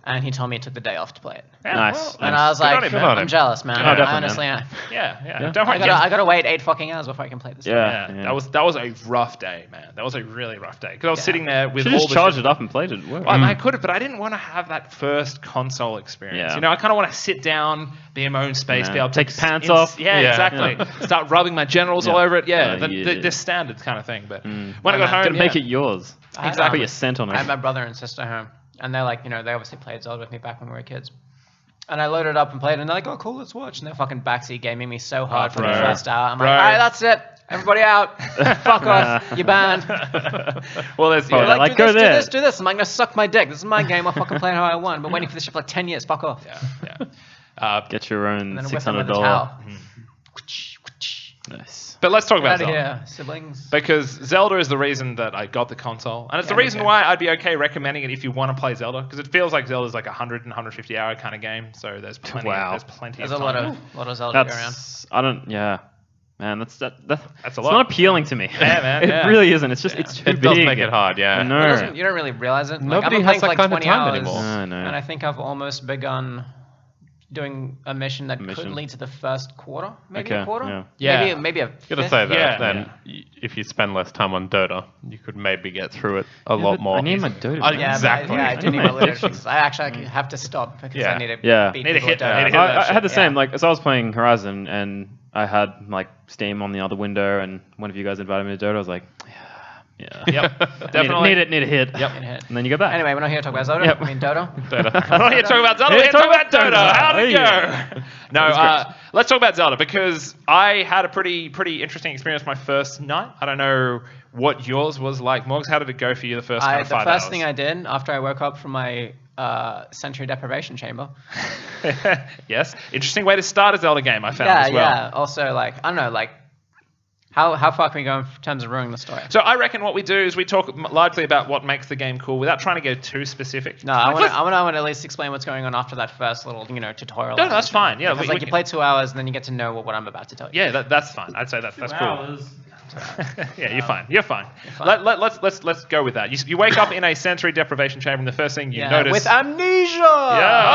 and he told me he took the day off to play it. Yeah, Nice. And I was Good on like, him, man. I'm jealous, man. Oh, definitely, I honestly am. Yeah. Yeah. Don't worry. I gotta wait 8 fucking hours before I can play this. Yeah. That was a rough day, man. That was a really rough day because I was sitting there with Should all just the charge shit- it up and played it. Work. Well, I could have, but I didn't want to have that first console experience. Yeah. I kind of want to sit down, be in my own space, Yeah. be able to Take your pants off. Yeah, Yeah. exactly. Start rubbing my genitals all Yeah. over it. Yeah, Yeah. the standard kind of thing. But when I Yeah, got home, Gotta make yeah. it yours. Exactly. Put your scent on I had it. my brother and sister home, and they're like, they obviously played Zelda with me back when we were kids. And I loaded up and played, and they're like, oh, cool, let's watch. And they're fucking backseat gaming me so hard for the bro. first hour. I'm Bro. like, all right, that's it. Everybody out. Fuck off. You're banned. Well, there's Oh, yeah, they're like, go there. do this. I'm like, no, suck my dick. This is my game. I'll fucking play it how I want. Been waiting for this shit for like 10 years. Fuck off. yeah. Get your own And then whip them with a $600. towel. Nice. But let's talk Get about out of Zelda. here, siblings. Because Zelda is the reason that I got the console. And it's Yeah, the me reason too. why I'd be okay recommending it if you want to play Zelda. Because it feels like Zelda's like 100 and 150 hour kind of game. So there's plenty, Wow. there's plenty There's of a time. lot of Zelda to go around. That's man, that's a it's lot. not appealing to me. Yeah, man, it yeah. really isn't. It's just it's too It does big. make it hard, yeah. No. You don't really realize it. Like, Nobody I've been has playing for that like kind of 20 time hours, anymore. No, no. and I think I've almost begun doing a mission that could Mission. lead to the first quarter, maybe Okay, a quarter. yeah. Yeah. Maybe a Gotta fifth. say that. Yeah. Then if you spend less time on Dota, you could maybe get through it a lot more. I need my Dota. Oh, man. Yeah, Exactly. I do need I my need my literature. I actually have to stop because Yeah. I need to Yeah. beat Need to people hit at Dota. that. I had the Yeah. same. Like, so I was playing Horizon, and I had like Steam on the other window, and one of you guys invited me to Dota. I was like, yeah. Yep, definitely. Need a hit. Yep. Hit. And then you go back. Anyway, we're not here to talk about Zelda. Yep. I mean Dota. I'm not here to talk about Zelda. We're here to talk about Dota. How'd it go? No, let's talk about Zelda because I had a pretty interesting experience my first night. I don't know what yours was like. Morgs, how did it go for you the first kind of 5 The first hours? thing I did after I woke up from my sensory deprivation chamber. Yes, interesting way to start a Zelda game. I found Yeah, as well. yeah. Also, like, I don't know, like, how far can we go in terms of ruining the story? So I reckon what we do is we talk largely about what makes the game cool without trying to go too specific. No, I want to at least explain what's going on after that first little, tutorial. No, that's fine. Yeah, because we you can- play 2 hours and then you get to know what I'm about to tell you. Yeah, that's fine. I'd say that's cool. Yeah, you're fine. You're fine. Let's go with that. You wake up in a sensory deprivation chamber, and the first thing you notice with amnesia. Yeah.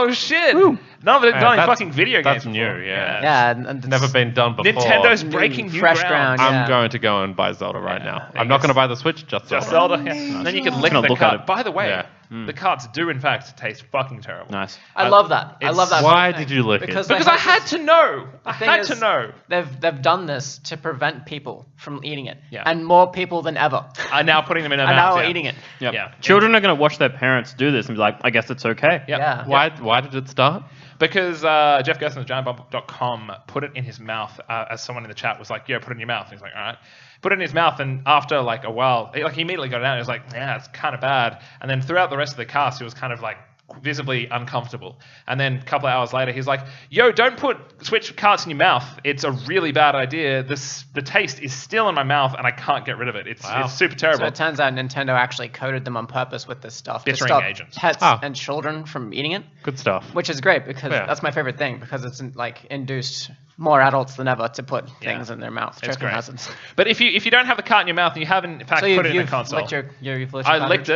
Oh shit. Woo. None of it done in fucking video games. That's new. Yeah. Yeah, and Never been done before. Nintendo's breaking new fresh ground. I'm going to go and buy Zelda right now. I'm not going to buy the Switch, just Zelda. Yeah. And then you can lick the cart. By the way, the carts do in fact taste fucking terrible. Nice. I love that. I love that. Why did you lick it? Because I had to know. I had to know. They've done this to prevent people from eating it. Yeah. And more people than ever are now putting them in their are mouth. now eating it. Yep. Yeah. Children are going to watch their parents do this and be like, I guess it's okay. Yep. Yeah. Why did it start? Because Jeff Gerson of GiantBomb.com put it in his mouth as someone in the chat was like, yeah, put it in your mouth. And he's like, all right. Put it in his mouth, and after like a while, he immediately got it out. He was like, yeah, it's kind of bad. And then throughout the rest of the cast, he was kind of like visibly uncomfortable. And then a couple of hours later, he's like, yo, don't put Switch carts in your mouth. It's a really bad idea. The taste is still in my mouth, and I can't get rid of it. It's super terrible. So it turns out Nintendo actually coated them on purpose with this stuff to Bittering stop agents. pets and children from eating it. Good stuff. Which is great because that's my favorite thing, because it's like induced more adults than ever to put things in their mouth. It's great. Hazards. But if you don't have the cart in your mouth and you haven't in fact put it in a console, I licked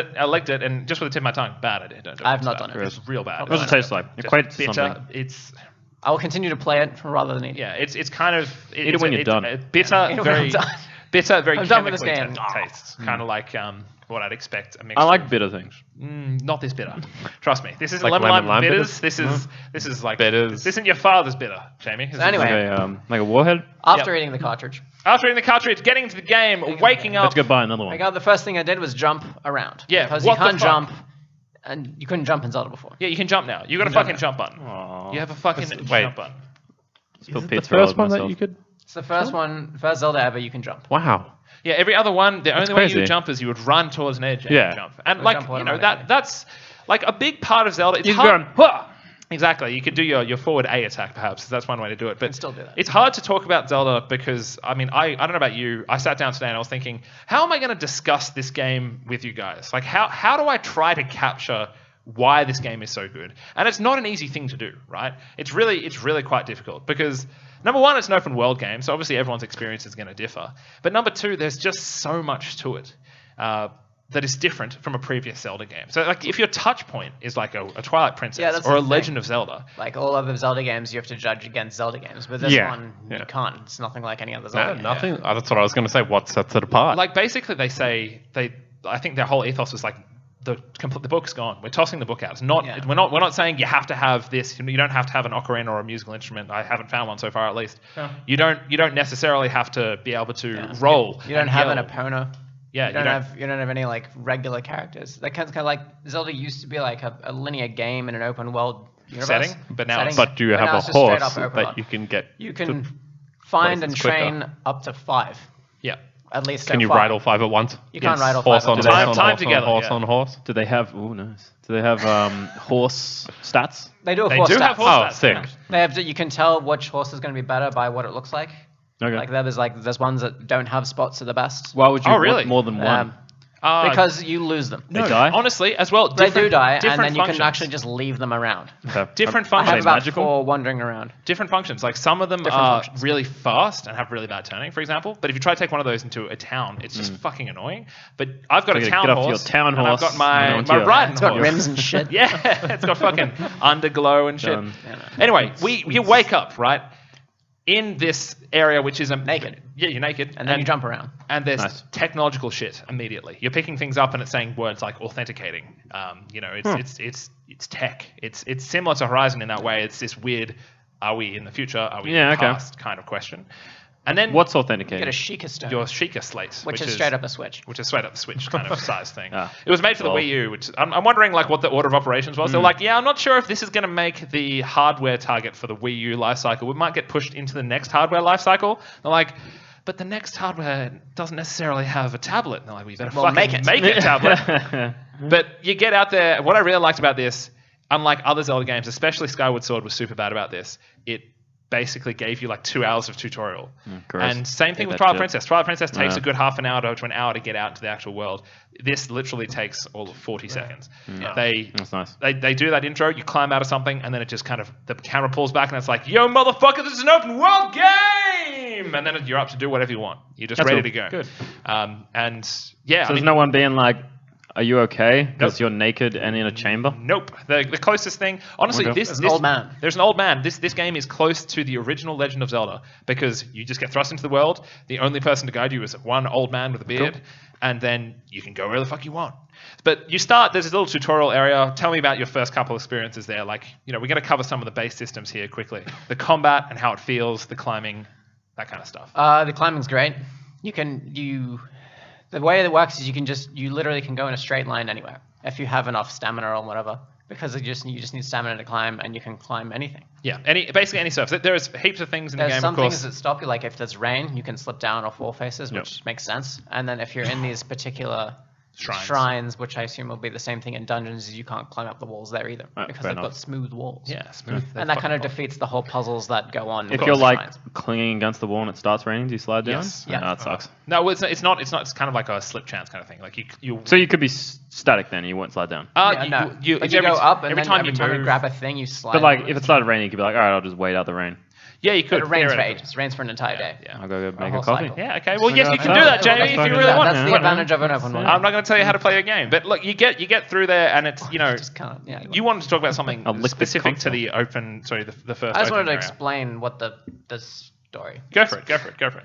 it, and just with the tip of my tongue, bad idea. Don't do it. I've not done it. It's real bad. What does it taste like? Equate to something. I will continue to play it rather than eat it. Yeah, it's kind of eat it when you're done. Bitter, very chemically game. tastes. Kind of like what I'd expect. I like bitter things. Not this bitter. Trust me. This isn't like lemon lime bitters. This is like bitters. This isn't your father's bitter, Jamie. So anyway, like a warhead. After eating the cartridge. After eating the cartridge, getting into the game, waking up. Let's go buy another one. The first thing I did was jump around. Yeah, because you can't jump, and you couldn't jump in Zelda before. Yeah, you can jump now. You got a fucking jump button. Aww. You have a fucking jump button. Is it the first one that you could? It's the first Zelda ever you can jump. Wow. Yeah, every other one, the only way you would jump is you would run towards an edge and jump. And that's like a big part of Zelda. It's hard. Exactly. You could do your forward A attack perhaps. That's one way to do it. But still do that. It's hard to talk about Zelda because I don't know about you. I sat down today and I was thinking, how am I going to discuss this game with you guys? Like how do I try to capture why this game is so good? And it's not an easy thing to do, right? It's really quite difficult because number one, it's an open world game, so obviously everyone's experience is going to differ. But number two, there's just so much to it that is different from a previous Zelda game. So like if your touch point is like a Twilight Princess or a Legend of Zelda. Like all other Zelda games, you have to judge against Zelda games. But this one, you can't. It's nothing like any other Zelda game. Nothing. Oh, that's what I was going to say. What sets it apart? Like basically I think their whole ethos was like, the book's gone. We're tossing the book out. It's not. We're not saying you have to have this. You don't have to have an ocarina or a musical instrument. I haven't found one so far, at least. Yeah. You don't necessarily have to be able to roll. You don't have an Epona. Yeah. You don't have any like regular characters. That kind of like Zelda used to be like a linear game in an open world universe. Setting, but now but do you have a horse that you can get? You can find and train up to 5. Yeah. At least can you ride all 5 at once? You can't ride all 5 at once. Horse on horse. Do they have? Oh, nice. Do they have horse stats? They do. They do have horse stats. Oh, sick. They have. You can tell which horse is going to be better by what it looks like. Okay. Like there's ones that don't have spots are the best. Why would you want more than one? Because you lose them. They die? Honestly, as well. They do die, and then you can actually just leave them around. Okay. Different I functions. have about 4 wandering around. Different functions. Like some of them are really fast and have really bad turning, for example. But if you try to take one of those into a town, it's just fucking annoying. But I've got a town horse. Your town horse. I've got my riding horse. It's got rims and shit. Yeah, it's got fucking underglow and shit. Anyway, you wake up, right? In this area, which is naked. Yeah, you're naked. And then you jump around. And there's technological shit immediately. You're picking things up and it's saying words like authenticating. It's tech. It's similar to Horizon in that way. It's this weird, are we in the future? Are we in the past kind of question. And then what's authenticating? You get a Sheikah stone. Your Sheikah slate. Which is straight up a Switch. Which is straight up the Switch kind of size thing. It was made for the Wii U, which I'm wondering like what the order of operations was. They're like, I'm not sure if this is going to make the hardware target for the Wii U lifecycle. We might get pushed into the next hardware lifecycle. They're like, but the next hardware doesn't necessarily have a tablet. And they're like, we better fucking make a tablet. But you get out there. What I really liked about this, unlike other Zelda games, especially Skyward Sword was super bad about this. It basically gave you like 2 hours of tutorial. And same thing with Twilight Princess. Twilight Princess takes a good half an hour to an hour to get out into the actual world. This literally takes all of 40 seconds. That's nice. They do that intro, you climb out of something, and then it just kind of, the camera pulls back and it's like, yo, motherfucker, this is an open world game! flame, and then you're up to do whatever you want. You're just That's ready cool. to go. Good. And yeah, So there's no one being like, "Are you okay?" Because Nope. you're naked and in a chamber. Nope. The closest thing, honestly, Okay. this There's an old man. There's an old man. This game is close to the original Legend of Zelda because you just get thrust into the world. The only person to guide you is one old man with a beard, and then you can go wherever the fuck you want. But you start. There's this little tutorial area. Tell me about your first couple experiences there. Like, we're going to cover some of the base systems here quickly. The combat and how it feels. The climbing, that kind of stuff. The climbing's great. The way it works is you literally can go in a straight line anywhere if you have enough stamina or whatever, because you just need stamina to climb, and you can climb anything. Yeah, basically any surface. There's heaps of things in the game. There's some of course. things that stop you, like if there's rain, you can slip down off wall faces, which makes sense. And then if you're in these particular shrines, which I assume will be the same thing in dungeons, you can't climb up the walls there either, because they've got smooth walls. Yeah, smooth. And that kind of defeats the whole puzzles that go on. If with you're those like shrines. clinging against the wall and it starts raining, do you slide down? Yes. Yeah. No, it sucks. No, it's not. It's kind of like a slip chance kind of thing. Like you. So you could be static then, and you won't slide down. No. You But you go up, and every then time every you time you move- grab a thing, you slide. But like, over if it. it started raining, you could be like, all right, I'll just wait out the rain. Yeah, you could. But it rains for theoretically. ages. It rains for an entire day. Yeah. I'll go make a whole coffee. cycle. Yeah. Okay. Well, yes, you can Yeah. do that, Yeah. Jamie, if you Yeah. really want. That's the advantage of an open world. I'm not going to tell you how to play a game, but look, you get through there, and it's Just can't. Yeah. you wanted to talk about something A liquid specific to console. the open. Sorry, the first. I just wanted open to area. explain what the story. Go for it.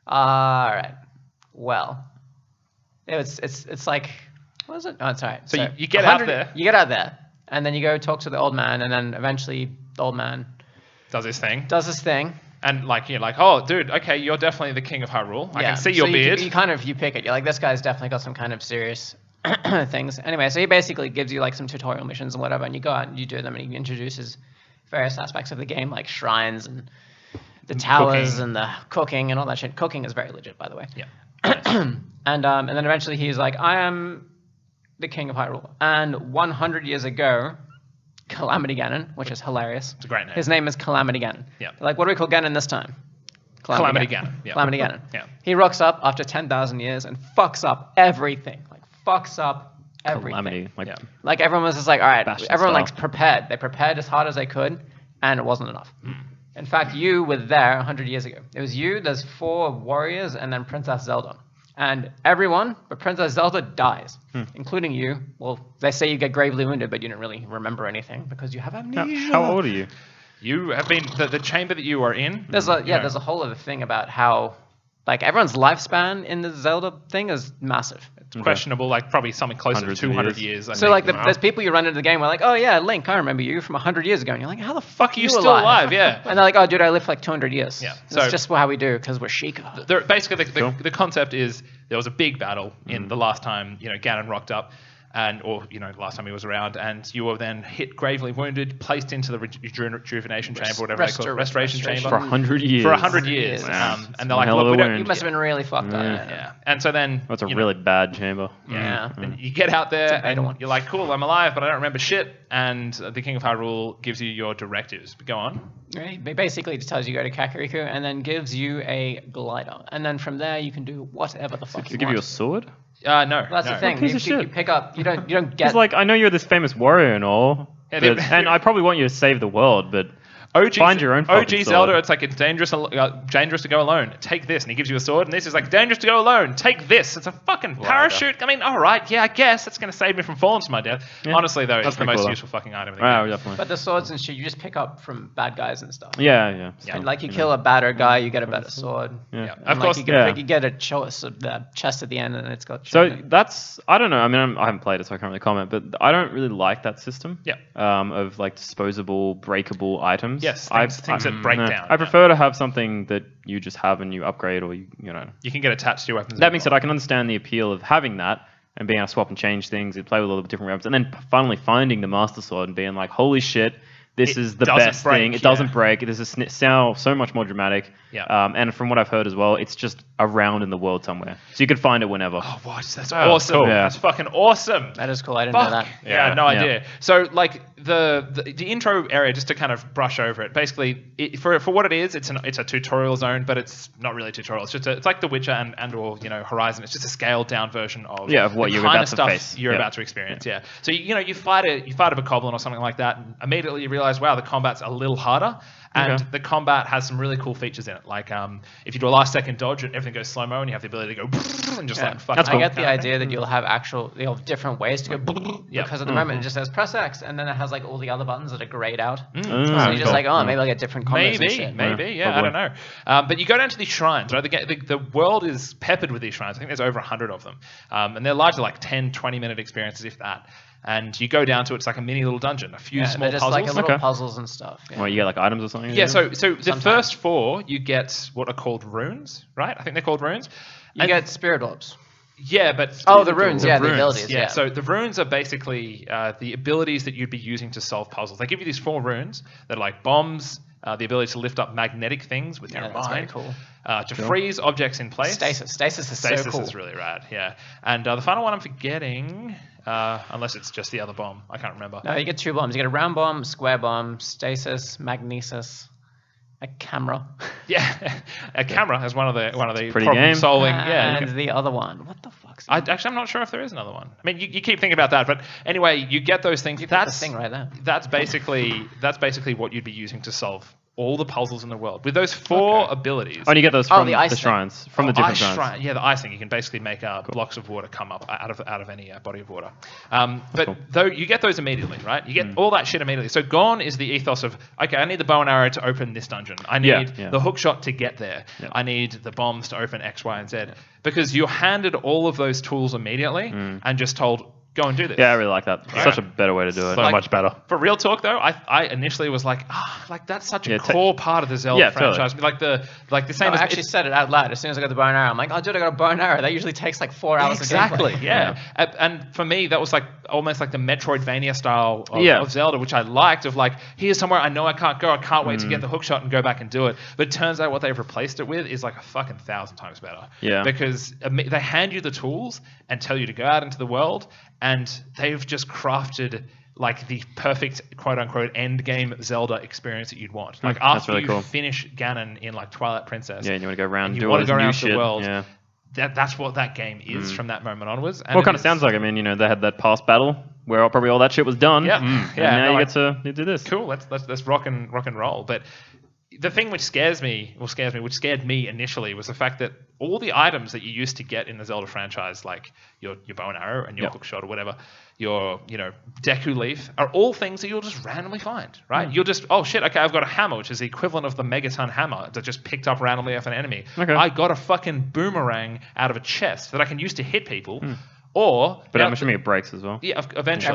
All right. Well, it's like, what is it? Oh, it's all right. So you get out there. You get out there, and then you go talk to the old man, and then eventually the old man Does this thing, does his thing. and like you're like, oh, dude, okay, you're definitely the king of Hyrule. I can see your so beard. You pick it. You're like, this guy's definitely got some kind of serious things. Anyway, so he basically gives you like some tutorial missions and whatever, and you go out and you do them, and he introduces various aspects of the game, like shrines and the towers Cooking. and the cooking and all that shit. Cooking is very legit, by the way. Yeah. And then eventually he's like, I am the king of Hyrule. And 100 years ago, Calamity Ganon, which is hilarious. It's a great name. His name is Calamity Ganon. Yeah. They're like, what do we call Ganon this time? Calamity Ganon. Yeah. Calamity Ganon. Yeah. He rocks up after 10,000 years and fucks up everything. Like, fucks up everything. Calamity. Like, Yeah. Like, everyone was just like, all right, Bastion everyone style. like prepared. They prepared as hard as they could, and it wasn't enough. In fact, you were there 100 years ago. It was you, there's 4 warriors, and then Princess Zelda. And everyone but Princess Zelda dies, including you. Well, they say you get gravely wounded, but you don't really remember anything because you have amnesia. How old are you? You have been the chamber that you are in. There's a whole other thing about how, like, everyone's lifespan in the Zelda thing is massive. It's questionable, like probably something closer Hundreds to of 200 years. years. I So think. like, there's people you run into the game where like, oh yeah, Link, I remember you from 100 years ago, and you're like, how the fuck Fuck, you still alive? Yeah. And they're like, oh dude, I lived for like 200 years. Yeah, That's so- just how we do because we're Sheikah. Basically, Cool. the concept is there was a big battle in the last time Ganon rocked up, or last time he was around, and you were then hit gravely wounded, placed into the rejuvenation chamber, whatever they call it, restoration chamber For 100 years. for 100 years. Wow. And they're like, hell look, of we a don't. wound. You must have been really fucked up. Yeah. And so then That's a you know, really bad chamber. Yeah. and you get out there beta and one. you're like, cool, I'm alive, but I don't remember shit. And the King of Hyrule gives you your directives. But go on. Right? It basically just tells you to go to Kakariko and then gives you a glider. And then from there you can do whatever the fuck Does you it give you a want. sword? Well, No. that's no. the thing. Piece of You shit. pick up. You don't get. Because like, I know you're this famous warrior and all, Yeah, but- and I probably want you to save the world, but OG, find your own OG fucking Zelda, sword. it's like it's dangerous to go alone. Take this, and he gives you a sword. And this is like dangerous to go alone. Take this. It's a fucking parachute. I mean, all right, yeah, I guess that's going to save me from falling to my death. Yeah. Honestly, though, That's it's the pretty most cool, though. useful fucking item in the Wow, game. definitely. But the swords and shit you just pick up from bad guys and stuff. Yeah. Yeah. Like you kill a badder guy, you get a better sword. Yeah. Yeah. And Of course, you yeah. get a choice of the chest at the end, and it's got. So shit in it. that's, I don't know. I mean, I haven't played it, so I can't really comment. But I don't really like that system. Yeah. Of like disposable, breakable items. Yes, I- things that break down. I prefer to have something that you just have and you upgrade, or you know. You can get attached to your weapons. That being said, I can understand the appeal of having that and being able to swap and change things and play with all the different weapons, and then finally finding the Master Sword and being like, holy shit. This It is the doesn't best break, thing. It yeah. doesn't break. This is now so much more dramatic. Yeah. And from what I've heard as well, it's just around in the world somewhere, so you could find it whenever. Oh, what? That's Oh, awesome. cool. Yeah. That's fucking awesome. That is cool. I didn't know Fuck. that. Yeah, Yeah, no yeah. idea. So like the intro area, just to kind of brush over it. Basically, for what it is, it's a tutorial zone, but it's not really a tutorial. It's just it's like The Witcher and or Horizon. It's just a scaled down version of Of what the you're kind about of to stuff face. you're Yeah. about to experience. Yeah. So you fight a bokoblin or something like that, and immediately you realize, wow, the combat's a little harder. And Okay. the combat has some really cool features in it. Like if you do a last second dodge, everything goes slow mo, and you have the ability to go and just like fuck. I get the idea that you'll have different ways to go Yep. because at the moment it just says press X, and then it has like all the other buttons that are grayed out. So Mm. you're just like, oh, maybe I'll get different combos and Maybe, shit. maybe, I probably. don't know. But you go down to these shrines, right? The world is peppered with these shrines. I think there's over 100 of them. And they're largely like 10, 20-minute experiences, if that. And you go down to it's like a mini little dungeon, a few small they're just puzzles. like a little Okay. puzzles and stuff. Yeah. Well, you get like items or something. Yeah, so the Sometimes. first 4, you get what are called runes, right? I think they're called runes. You get spirit orbs. Yeah, but... Oh, the runes, yeah, the abilities, yeah. So the runes are basically the abilities that you'd be using to solve puzzles. They give you these 4 runes that are like bombs, the ability to lift up magnetic things with your that's very mind, cool. to freeze objects in place. Stasis is Stasis so cool. is really rad, yeah. And the final one I'm forgetting, unless it's just the other bomb. I can't remember. No, you get 2 bombs. You get a round bomb, square bomb, stasis, magnesis, a camera. Yeah, a camera has one of the pretty problem game. solving. Yeah, And the other one. What the fuck's I'm not sure if there is another one. I mean, you keep thinking about that, but anyway, you get those things. You got the That's thing right there. That's basically what you'd be using to solve all the puzzles in the world with those 4 abilities. Oh, and you get those Oh, from the the, ice thing. shrines, from the different Ice shrines. shrine. Yeah, the ice thing. You can basically make blocks of water come up out of any body of water. But cool. though you get those immediately, right? You get all that shit immediately. So gone is the ethos of, okay, I need the bow and arrow to open this dungeon. I need Yeah. the hook shot to get there. Yeah. I need the bombs to open X, Y, and Z. Because you're handed all of those tools immediately and just told, go and do this. Yeah, I really like that. It's such a better way to do it. So much better. For real talk though, I initially was like, that's such a Yeah, core part of the Zelda yeah, totally. franchise. Like the same No, as I actually said it out loud as soon as I got the bow and arrow. I'm like, oh, dude, I got a bow and arrow. That usually takes like 4 hours exactly, of gameplay. yeah. And for me, that was like almost like the Metroidvania style Yeah. of Zelda, which I liked. Of like, here's somewhere I know I can't go. I can't wait to get the hook shot and go back and do it. But it turns out what they've replaced it with is like a fucking 1,000 times better. Yeah. Because they hand you the tools and tell you to go out into the world, and they've just crafted like the perfect quote unquote end game Zelda experience that you'd want. Like that's after really you cool. finish Ganon in like Twilight Princess. Yeah, and you want to go around and and you do all want to this go new around shit. the world. Yeah. That's what that game is from that moment onwards. And Well, it kind of sounds like, I mean, they had that past battle where probably all that shit was done. Yep. And Yeah, now no, you I- get to do this. cool. Let's rock and roll. But the thing which scared me initially was the fact that all the items that you used to get in the Zelda franchise, like your bow and arrow and your Yep. hook shot or whatever, your Deku Leaf, are all things that you'll just randomly find, right? You'll just, oh shit, okay, I've got a hammer, which is the equivalent of the Megaton hammer that just picked up randomly off an enemy. Okay. I got a fucking boomerang out of a chest that I can use to hit people. Or But now- I'm assuming it breaks as well. yeah, eventually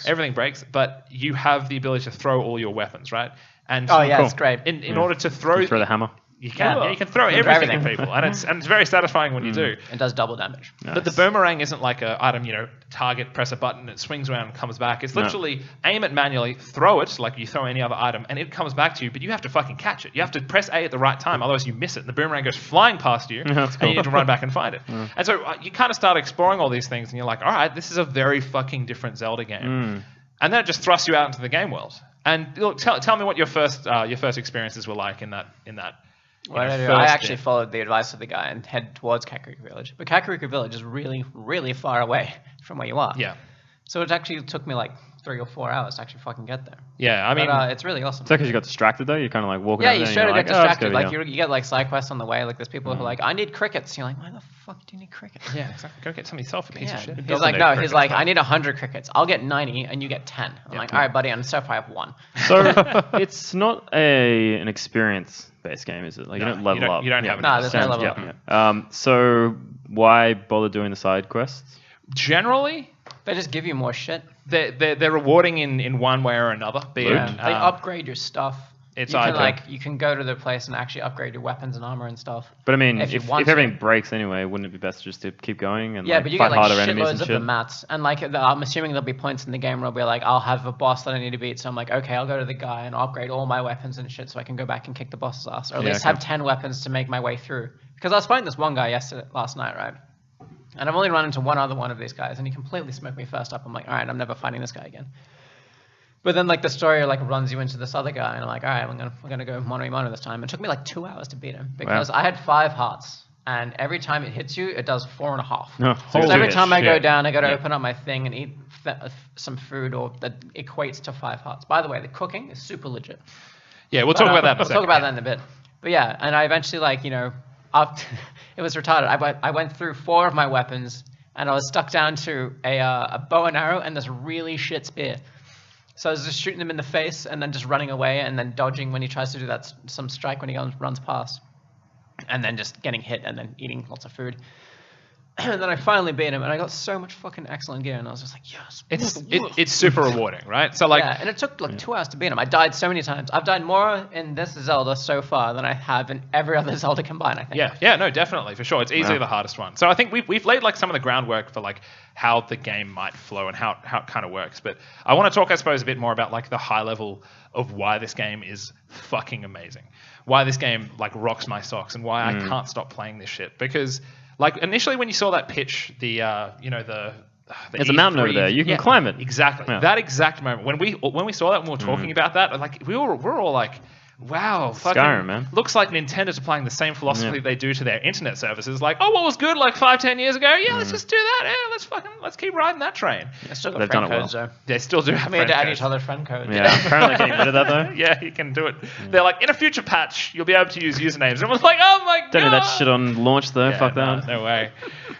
Everything breaks. but you have the ability to throw all your weapons, right? And Oh, yeah, Cool. it's great. in order to throw, You throw the hammer. you can Yeah. you can throw You can everything throw at people, and it's very satisfying when you do. It does double damage. But the boomerang isn't like a item, target, press a button, it swings around and comes back. It's No. literally aim it manually, throw it like you throw any other item, and it comes back to you, but you have to fucking catch it. You have to press A at the right time, otherwise you miss it, and the boomerang goes flying past you, That's and you cool. need to run back and find it. And so you kind of start exploring all these things, and you're like, all right, this is a very fucking different Zelda game. And then it just thrusts you out into the game world. And look, tell me what your first experiences were like in that. What did I do? first I actually bit. followed the advice of the guy and head towards Kakariko Village. But Kakariko Village is really, really far away from where you are. Yeah. So it actually took me like 3 or 4 hours to actually fucking get there. Yeah, I mean, But it's really awesome. Is that because you got distracted though? You're kind of like walking Yeah, over you there straight and up you're get like, "Oh, let's distracted. go Like here." you get like side quests on the way. Like there's people who are like, I need crickets. You're like, why the fuck do you need crickets? yeah, exactly. Go get some yourself, a piece Yeah. of shit. He's doesn't like, need no. crickets, He's like, though. I need 100 crickets. I'll get 90 and you get 10. I'm like, all right, buddy. And so far I have 1. So it's not an experience-based game, is it? Like No, you don't level up. you don't have No, there's no Sounds- level up. So why bother doing the side quests? Generally, They just give you more shit. they're rewarding in one way or another. Be Loot? it, They upgrade your stuff. it's you can either- you can go to the place and actually upgrade your weapons and armor and stuff. But I mean, If you if want to. everything breaks anyway, wouldn't it be best just to keep going and Yeah, like, but you fight get like harder enemies shitloads and of shit? the mats, and like I'm assuming there'll be points in the game where I'll be like, I'll have a boss that I need to beat, so I'm like, okay, I'll go to the guy and upgrade all my weapons and shit, so I can go back and kick the boss's ass, or at Yeah, least okay. have 10 weapons to make my way through. Because I was fighting this one guy last night, right? And I've only run into one other one of these guys, and he completely smoked me first up. I'm like, all right, I'm never fighting this guy again. But then like the story like runs you into this other guy, and I'm like, all right, we're gonna go mono a mono this time. It took me like 2 hours to beat him because I had 5 hearts, and every time it hits you, it does 4.5. No, So every holy time I go shit. down, I got to open up my thing and eat some food or that equates to 5 hearts. By the way, the cooking is super legit. Yeah, we'll talk about that in a We'll second. talk about that in a bit. But yeah, and I eventually, like, after it was retarded. I went through 4 of my weapons, and I was stuck down to a bow and arrow and this really shit spear. So I was just shooting him in the face and then just running away and then dodging when he tries to do some strike when he runs past. And then just getting hit and then eating lots of food. And then I finally beat him, and I got so much fucking excellent gear, and I was just like, yes. It's super rewarding, right? So like, yeah, and it took like 2 hours to beat him. I died so many times. I've died more in this Zelda so far than I have in every other Zelda combined, I think. yeah, no, definitely, for sure. It's easily the hardest one. So I think we've laid like some of the groundwork for like how the game might flow and how it kind of works. But I want to talk, I suppose, a bit more about like the high level of why this game is fucking amazing. Why this game like rocks my socks, and why I can't stop playing this shit. Because like initially when you saw that pitch, there's a mountain over there. You can climb it. Exactly. Yeah. That exact moment when we saw that and we were talking about that, like we're all like, wow, fucking Skyrim, man. Looks like Nintendo's applying the same philosophy they do to their internet services. Like, oh, what was good like 5-10 years ago? Yeah, let's just do that. Yeah, let's keep riding that train. I still got They've friend done it codes, though. They still do have We had friend to add codes. each other's friend codes. Yeah, apparently getting rid of that though. Yeah, you can do it. They're like, in a future patch, you'll be able to use usernames. Everyone's like, oh my god. Don't do that shit on launch though. Yeah, Fuck no, that. no way.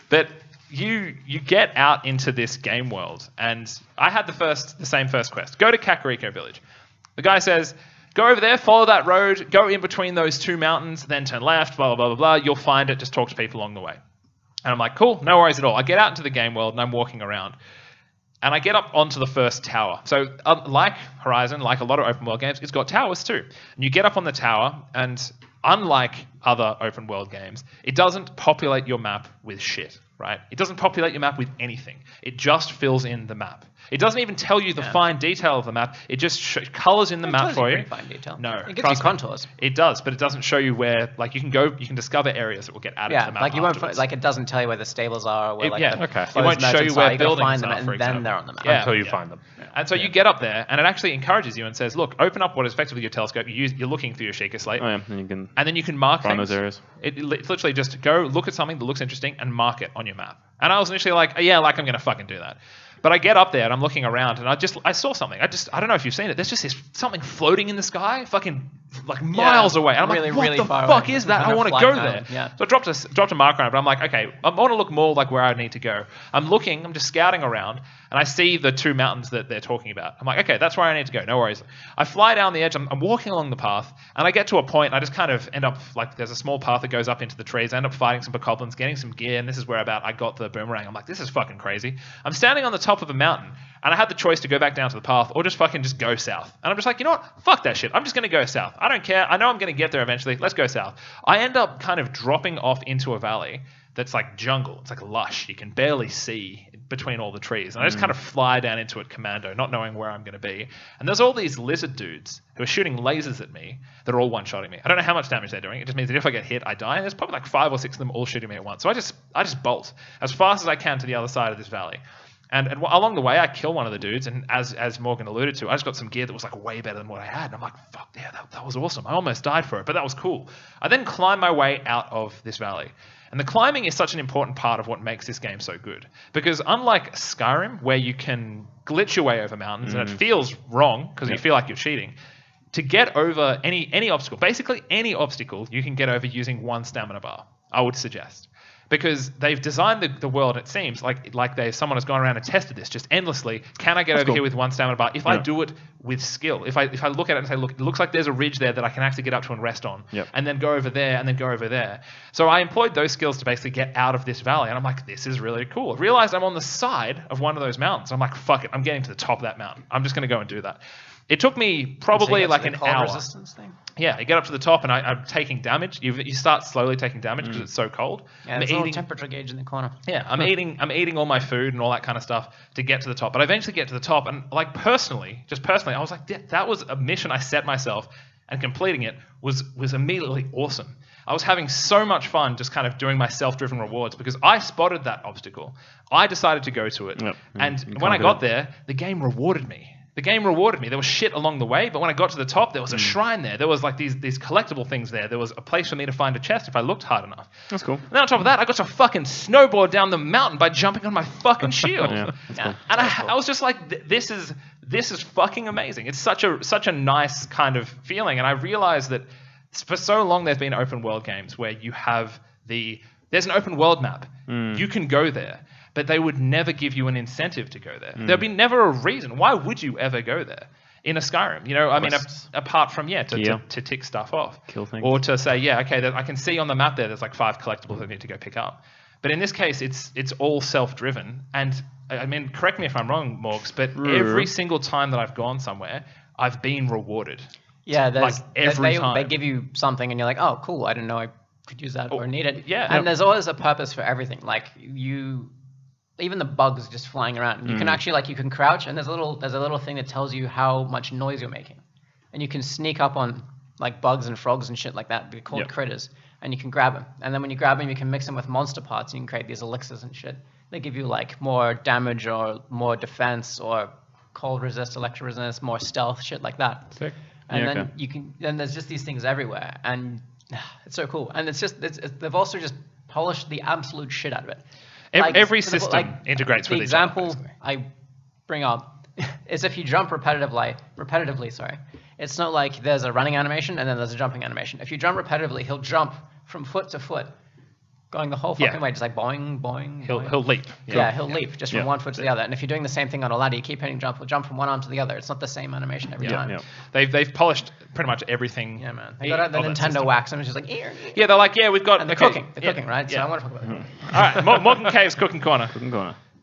But you get out into this game world, and I had the same first quest. Go to Kakariko Village. The guy says, go over there, follow that road, go in between those 2 mountains, then turn left, blah, blah, blah, blah, blah. You'll find it. Just talk to people along the way. And I'm like, cool, no worries at all. I get out into the game world, and I'm walking around. And I get up onto the first tower. So like Horizon, like a lot of open world games, it's got towers too. And you get up on the tower, and unlike other open world games, it doesn't populate your map with shit, right? It doesn't populate your map with anything. It just fills in the map. It doesn't even tell you the fine detail of the map. It just colors in the map for you. Pretty fine detail. No, It gives you trust me. contours. It does, but it doesn't show you where. Like you can discover areas that will get added to Yeah, the map. like you won't afterwards. like it doesn't tell you where the stables are or where like the It closed won't show you merchants where are. You gotta buildings find them are, and for then example. they're on the map. Yeah. Until you find them. And so you get up there, and it actually encourages you and says, "Look, open up what is effectively your telescope. You're looking through your Sheikah slate, Oh yeah, and you can and then you can mark find things. those areas. It's literally just go look at something that looks interesting and mark it on your map." And I was initially like, "Yeah, like I'm gonna fucking do that." But I get up there and I'm looking around, and I saw something. I don't know if you've seen it. There's just this something floating in the sky, fucking like miles away. And I'm really, like, what really the far fuck away. is that? Kind I of want to flying go there. around, yeah. So I dropped a marker on it, but I'm like, okay, I want to look more like where I need to go. I'm looking, I'm just scouting around, and I see the 2 mountains that they're talking about. I'm like, okay, that's where I need to go. No worries. I fly down the edge. I'm walking along the path, and I get to a point, and I just kind of end up like there's a small path that goes up into the trees. I end up fighting some bokoblins, getting some gear, and this is where I got the boomerang. I'm like, this is fucking crazy. I'm standing on the top of a mountain, and I had the choice to go back down to the path or just fucking just go south. And I'm just like, you know what? Fuck that shit. I'm just going to go south. I don't care. I know I'm going to get there eventually. Let's go south. I end up kind of dropping off into a valley that's like jungle. It's like lush. You can barely see between all the trees. And I just kind of fly down into it commando, not knowing where I'm going to be. And there's all these lizard dudes who are shooting lasers at me that are all one-shotting me. I don't know how much damage they're doing. It just means that if I get hit, I die. And there's probably like 5 or 6 of them all shooting me at once. So I just bolt as fast as I can to the other side of this valley. And along the way, I kill one of the dudes, and as Morgan alluded to, I just got some gear that was like way better than what I had. And I'm like, fuck, yeah, that was awesome. I almost died for it, but that was cool. I then climb my way out of this valley. And the climbing is such an important part of what makes this game so good. Because unlike Skyrim, where you can glitch your way over mountains, and it feels wrong because you feel like you're cheating, to get over any obstacle, basically any obstacle, you can get over using 1 stamina bar, I would suggest. Because they've designed the world, it seems, like someone has gone around and tested this just endlessly. Can I get over here with 1 stamina bar? If I do it with skill, if I look at it and say, look, it looks like there's a ridge there that I can actually get up to and rest on, and then go over there, and then go over there. So I employed those skills to basically get out of this valley, and I'm like, this is really cool. I realized I'm on the side of one of those mountains. I'm like, fuck it, I'm getting to the top of that mountain. I'm just going to go and do that. It took me probably like an hour. Resistance thing? Yeah, you get up to the top, and I'm taking damage. You start slowly taking damage because it's so cold. Yeah, there's a little temperature gauge in the corner. Yeah, I'm eating all my food and all that kind of stuff to get to the top. But I eventually get to the top, and like personally, I was like, that was a mission I set myself, and completing it was immediately awesome. I was having so much fun just kind of doing my self-driven rewards because I spotted that obstacle. I decided to go to it, and when I got there, the game rewarded me. The game rewarded me. There was shit along the way, but when I got to the top, there was a shrine there. There was like these collectible things there. There was a place for me to find a chest if I looked hard enough. That's cool. And then on top of that, I got to fucking snowboard down the mountain by jumping on my fucking shield. Yeah, that's cool. And I was just like, this is this is fucking amazing. It's such a nice kind of feeling. And I realized that for so long there's been open world games where you have there's an open world map. You can go there, but they would never give you an incentive to go there. There'd be never a reason. Why would you ever go there in a Skyrim? You know, I mean, apart from to tick stuff off, kill things, or to say, yeah, okay, I can see on the map there's like 5 collectibles I need to go pick up. But in this case, it's all self-driven. And I mean, correct me if I'm wrong, Morgs, but every single time that I've gone somewhere, I've been rewarded. Yeah, every time they give you something, and you're like, oh, cool, I didn't know I could use that or need it. Yeah. And there's always a purpose for everything. Like even the bugs just flying around. You can actually you can crouch, and there's a little thing that tells you how much noise you're making, and you can sneak up on like bugs and frogs and shit like that. They're called critters, and you can grab them. And then when you grab them, you can mix them with monster parts, and you can create these elixirs and shit. They give you like more damage or more defense or cold resist, electro resist, more stealth, shit like that. Sick. And then you can. Then there's just these things everywhere, and it's so cool. And they've also just polished the absolute shit out of it. Every system integrates with each other. The example I bring up is if you jump repetitively, it's not like there's a running animation and then there's a jumping animation. If you jump repetitively, he'll jump from foot to foot, going the whole fucking way, just like boing, boing. He'll leap. Yeah, he'll leap just from one foot to the other. And if you're doing the same thing on a ladder, you keep hitting jump, he'll jump from one arm to the other. It's not the same animation every time. Yeah. They've polished pretty much everything. Yeah, man. They got out the Nintendo wax and it's just like, yeah, they're like, yeah, we've got. And they're cooking. They're cooking, right? Yeah. So I want to talk about All it. right, Morgan Cave's cooking corner.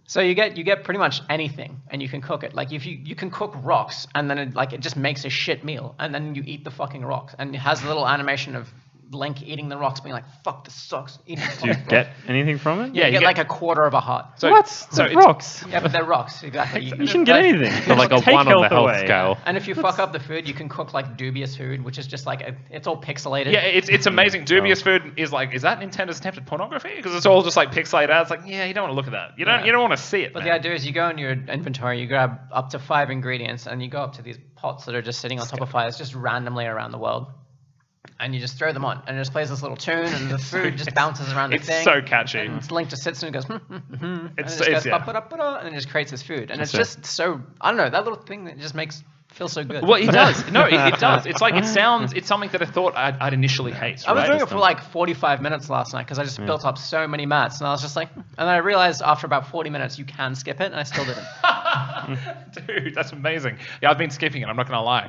So you get pretty much anything, and you can cook it. Like if you can cook rocks, and then it just makes a shit meal, and then you eat the fucking rocks, and it has a little animation of Link eating the rocks, being like, "Fuck, this sucks." Do you get anything from it? Yeah, you get like a quarter of a heart. So, what? So rocks. Yeah, but they're rocks. Exactly. You shouldn't get anything. So like a 1 on the health scale. And if you fuck up the food, you can cook like dubious food, which is just like it's all pixelated. Yeah, it's amazing. Dubious food is like, is that Nintendo's attempted pornography? Because it's all just like pixelated out. It's like, yeah, you don't want to look at that. You don't want to see it. But the idea is you go in your inventory, you grab up to 5 ingredients, and you go up to these pots that are just sitting on top of fires, just randomly around the world. And you just throw them on, and it just plays this little tune, and the food just bounces around the thing. It's so catchy. And Link just sits and goes, and it just goes, and it just creates this food. And it's just so, I don't know, that little thing that just feels so good. Well, it does. No, it does. It's like, it's something that I thought I'd initially hate. I was doing it for like 45 minutes last night because I just built up so many mats, and I was just like, and then I realized after about 40 minutes you can skip it, and I still didn't. Dude, that's amazing. Yeah, I've been skipping it. I'm not gonna lie.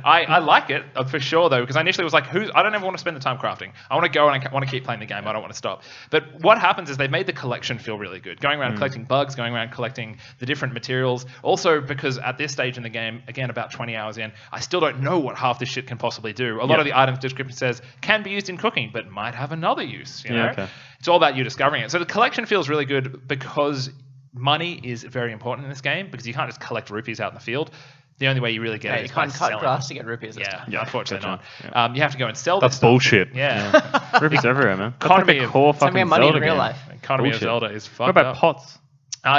I like it for sure though, because I initially was like, I don't ever want to spend the time crafting. I want to go and I want to keep playing the game. I don't want to stop. But what happens is they've made the collection feel really good. Going around collecting bugs, going around collecting the different materials. Also, because at this stage in the game, again about 20 hours in, I still don't know what half this shit can possibly do. A lot of the items description says can be used in cooking, but might have another use. You know, it's all about you discovering it. So the collection feels really good because money is very important in this game, because you can't just collect rupees out in the field. The only way you really get it is by selling. You can't cut grass to get rupees. Yeah, unfortunately not. You have to go and sell this stuff. Bullshit. Yeah. Rupees everywhere, man. Economy That's like a core fucking money Zelda in real game. life. Economy of Zelda is fucked What about up. pots?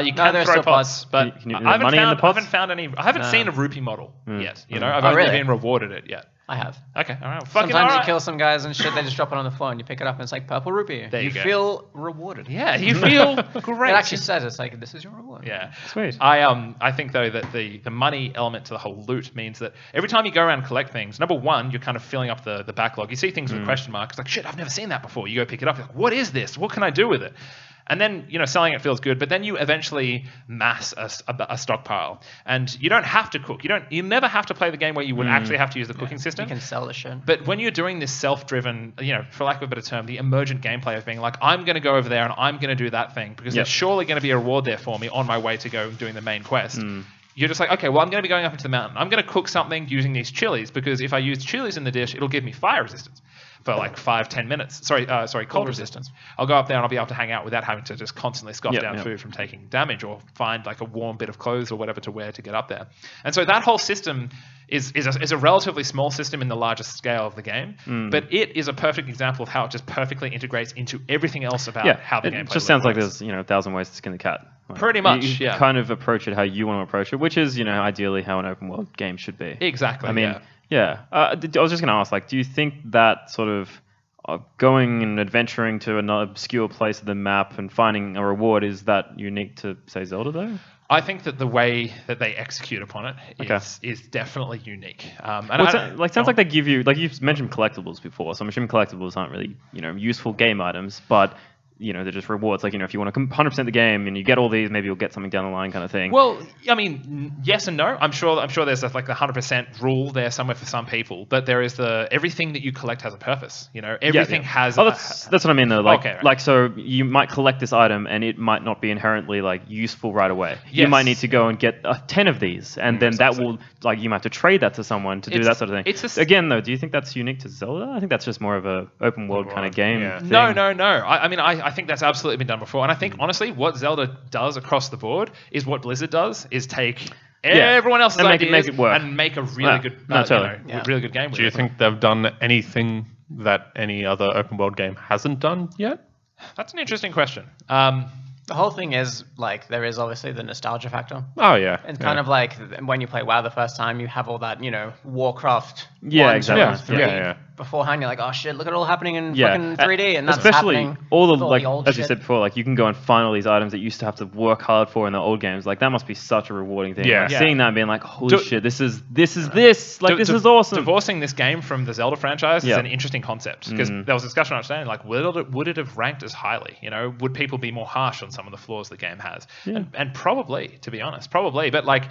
You can throw pots, but Can you I haven't pots? I haven't seen a rupee model yet. You know, I've only been rewarded it yet. I have. Okay, all right. Sometimes you kill some guys and shit, they just drop it on the floor and you pick it up and it's like purple rupee. There you go. Feel rewarded. Yeah, you feel great. It actually says it's like, this is your reward. Yeah. Sweet. I think though that the money element to the whole loot means that every time you go around and collect things, number one, you're kind of filling up the backlog. You see things with question marks, like shit, I've never seen that before. You go pick it up, you're like, what is this? What can I do with it? And then, selling it feels good, but then you eventually mass a stockpile. And you don't have to cook. You never have to play the game where you would actually have to use the cooking system. You can sell the shit. But when you're doing this self-driven, for lack of a better term, the emergent gameplay of being like, I'm going to go over there and I'm going to do that thing because there's surely going to be a reward there for me on my way to go doing the main quest. You're just like, okay, well, I'm going to be going up into the mountain. I'm going to cook something using these chilies because if I use chilies in the dish, it'll give me fire resistance for like 5-10 minutes. Sorry, cold resistance. I'll go up there and I'll be able to hang out without having to just constantly scoff down food from taking damage or find like a warm bit of clothes or whatever to wear to get up there. And so that whole system is a relatively small system in the largest scale of the game, but it is a perfect example of how it just perfectly integrates into everything else about how the gameplay It just sounds like works. there's 1,000 ways to skin the cat. Like, pretty much, you kind of approach it how you want to approach it, which is ideally how an open world game should be. Exactly. I mean, I was just going to ask, like, do you think that sort of going and adventuring to an obscure place of the map and finding a reward, is that unique to, say, Zelda though? I think that the way that they execute upon it is definitely unique. Sounds like they give you, like you've mentioned collectibles before, so I'm assuming collectibles aren't really, useful game items, but they're just rewards. Like, if you want to 100% the game and you get all these, maybe you'll get something down the line kind of thing. Well, I mean, yes and no. I'm sure there's like the 100% rule there somewhere for some people, but there is everything that you collect has a purpose. Everything has. Oh, that's what I mean though. Like, okay, right. like so you might collect this item and it might not be inherently like useful right away. You might need to go and get 10 of these, and then that will you might have to trade that to someone to do that sort of thing. Again, though, do you think that's unique to Zelda? I think that's just more of a open world kind of game. Yeah. Thing. No. I mean, I think that's absolutely been done before, and I think honestly, what Zelda does across the board is what Blizzard does: is take everyone else's ideas make it work. and make a really good, really good game. Do you think they've done anything that any other open world game hasn't done yet? That's an interesting question. The whole thing is, like, there is obviously the nostalgia factor. Oh, yeah. It's kind of like when you play WoW the first time, you have all that, Warcraft 1, exactly. 2, 3 Yeah. beforehand. You're like, oh shit, look at it all happening in fucking 3D, and that's especially happening all with the old as shit. you said before, like you can go and find all these items that you used to have to work hard for in the old games. Like that must be such a rewarding thing. Yeah. Like, seeing that and being like, holy shit, this is like this is awesome. Divorcing this game from the Zelda franchise is an interesting concept, because there was discussion understanding like would it have ranked as highly? Would people be more harsh on some of the flaws the game has? And probably, to be honest, but like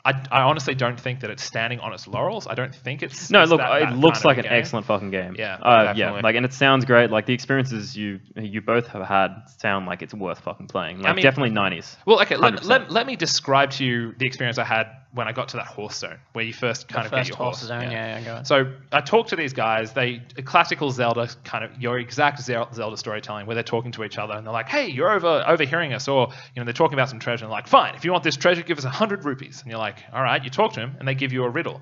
I honestly don't think that it's standing on its laurels. I don't think it's no. it's Look, that it looks like an game. excellent fucking game. Yeah, Like, and it sounds great. Like the experiences you both have had sound like it's worth fucking playing. Like, definitely 90s. Well, okay, let me describe to you the experience I had when I got to that horse zone, where you first kind of get your horse. Zone, go on. So I talked to these guys. Classical Zelda, kind of your exact Zelda storytelling, where they're talking to each other and they're like, "Hey, you're overhearing us," or they're talking about some treasure and they're like, "Fine, if you want this treasure, give us 100 rupees." And you're like, "All right." You talk to them and they give you a riddle.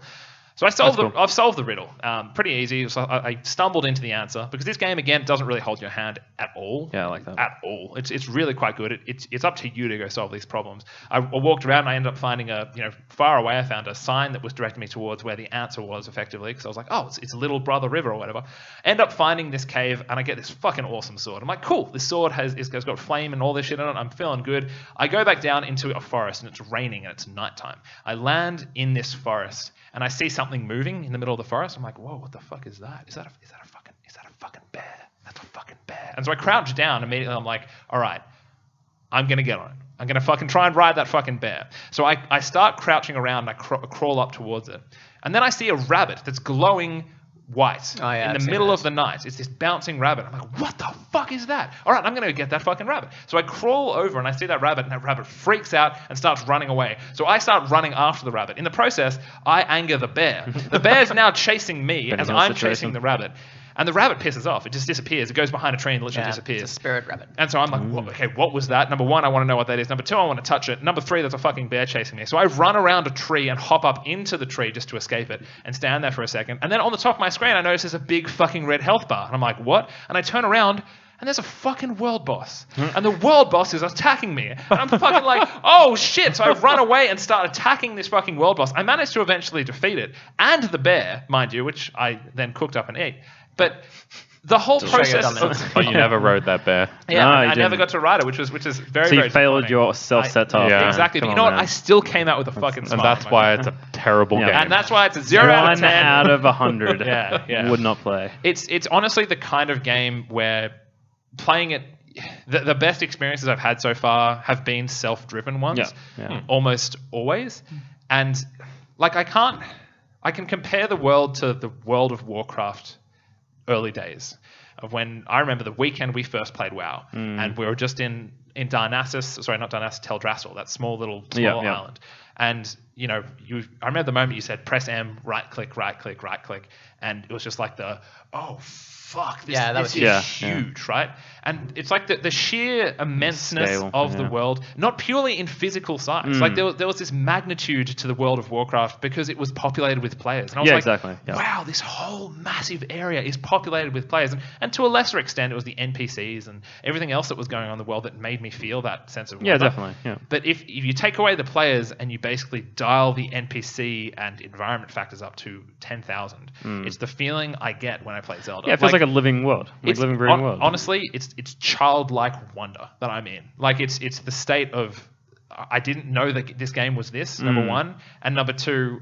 So I've solved the riddle. Pretty easy. So I stumbled into the answer, because this game, again, doesn't really hold your hand at all. Yeah, I like that. At all. It's really quite good. It's up to you to go solve these problems. I walked around and I ended up finding far away I found a sign that was directing me towards where the answer was, effectively, because I was like, oh, it's Little Brother River or whatever. End up finding this cave and I get this fucking awesome sword. I'm like, cool, this sword has got flame and all this shit in it. I'm feeling good. I go back down into a forest and it's raining and it's nighttime. I land in this forest and I see something moving in the middle of the forest. I'm like, whoa, what the fuck is that? Is that a fucking bear? That's a fucking bear. And so I crouch down immediately. I'm like, all right, I'm going to get on it. I'm going to fucking try and ride that fucking bear. So I start crouching around and I crawl up towards it. And then I see a rabbit that's glowing white in the middle of the night. It's this bouncing rabbit. I'm like, what the fuck is that? All right, I'm going to get that fucking rabbit. So I crawl over and I see that rabbit, and that rabbit freaks out and starts running away. So I start running after the rabbit. In the process, I anger the bear. The bear's now chasing me as I'm chasing the rabbit. And the rabbit pisses off. It just disappears. It goes behind a tree and literally disappears. It's a spirit rabbit. And so I'm like, what was that? Number one, I want to know what that is. Number two, I want to touch it. Number three, there's a fucking bear chasing me. So I run around a tree and hop up into the tree just to escape it and stand there for a second. And then on the top of my screen, I notice there's a big fucking red health bar. And I'm like, what? And I turn around and there's a fucking world boss. And the world boss is attacking me. And I'm fucking like, oh shit. So I run away and start attacking this fucking world boss. I managed to eventually defeat it. And the bear, mind you, which I then cooked up and ate. But the whole process of... Oh, you never rode that bear. Yeah, No, I never got to ride it, which is very, So you very failed disappointing. your self-set task. Yeah. Exactly. But you know what? I still came out with a fucking smile. And that's why it's a terrible game. And that's why it's a 0 out of 10. 1 out of 100. Yeah. Would not play. It's honestly the kind of game where playing it, the best experiences I've had so far have been self-driven ones. Yeah. Almost always. And like I can compare the world to the World of Warcraft early days, of when I remember the weekend we first played WoW, and we were just in Teldrassil, that small island. And I remember the moment you said press M, right click, and it was just like fuck, this is huge, right? And it's like the sheer immenseness of the world, not purely in physical size. Like there was this magnitude to the World of Warcraft because it was populated with players. And I was exactly. Yeah. Wow, this whole massive area is populated with players. And to a lesser extent, it was the NPCs and everything else that was going on in the world that made me feel that sense of wonder. Yeah, definitely. Yeah. But if you take away the players and you basically dial the NPC and environment factors up to 10,000, it's the feeling I get when I play Zelda. Yeah, it feels like a living world. Like living, breathing world. Honestly, it's childlike wonder that I'm in. Like it's the state of I didn't know that this game was this. Number one, and number two,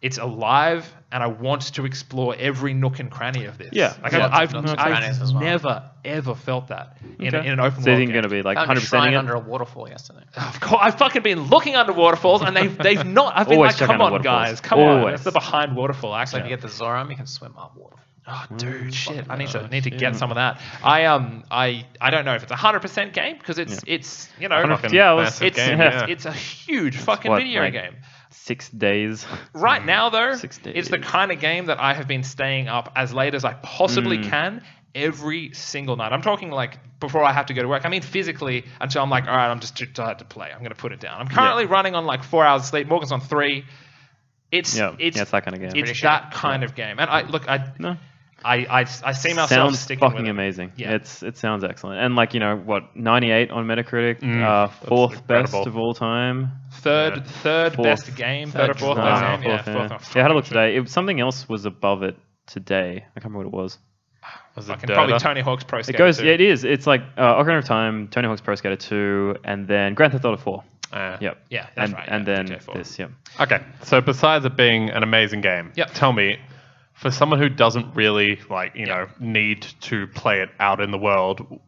it's alive, and I want to explore every nook and cranny of this. Yeah. Like Yeah, I've lots of crannies as well. never ever felt that in Okay. an open So you world think game. you're going to be like Found a 100% shrine it? under a waterfall yesterday. Of course, I've fucking been looking under waterfalls, and they've not. I've been Always like, check come under on, waterfalls. guys, come on. Always. That's the behind waterfall So if action. you get the Zoram, you can swim up water. Oh, dude, shit! I need to gosh, get some of that. I don't know if it's 100% game because it's you know 150 hours. massive it's game, yeah. it's a huge fucking what, video like game. 6 days. Right now, though, 6 days. it's the kind of game that I have been staying up as late as I possibly can every single night. I'm talking like before I have to go to work. I mean physically until I'm like, all right, I'm just too tired to play. I'm going to put it down. I'm currently running on like 4 hours of sleep. Morgan's on 3. It's it's that kind of game. It's that kind of game. And I see myself Sounds sticking fucking with it. amazing. Yeah. It sounds excellent. And like, 98 on Metacritic, fourth best incredible. of all time. Third Fourth. best game, third or fourth Wow, best game. Yeah, fourth, fourth. yeah, I had a look today. Something else was above it today. I can't remember what it was. Was it Fucking probably Dota? Tony Hawk's Pro Skater It goes, 2. yeah, it is. It's like Ocarina of Time, Tony Hawk's Pro Skater 2, and then Grand Theft Auto 4. Yep. Yeah, that's and, right. And yeah, then GTA 4. this, yep. Okay, so besides it being an amazing game, Yep. tell me, for someone who doesn't really need to play it out in the world,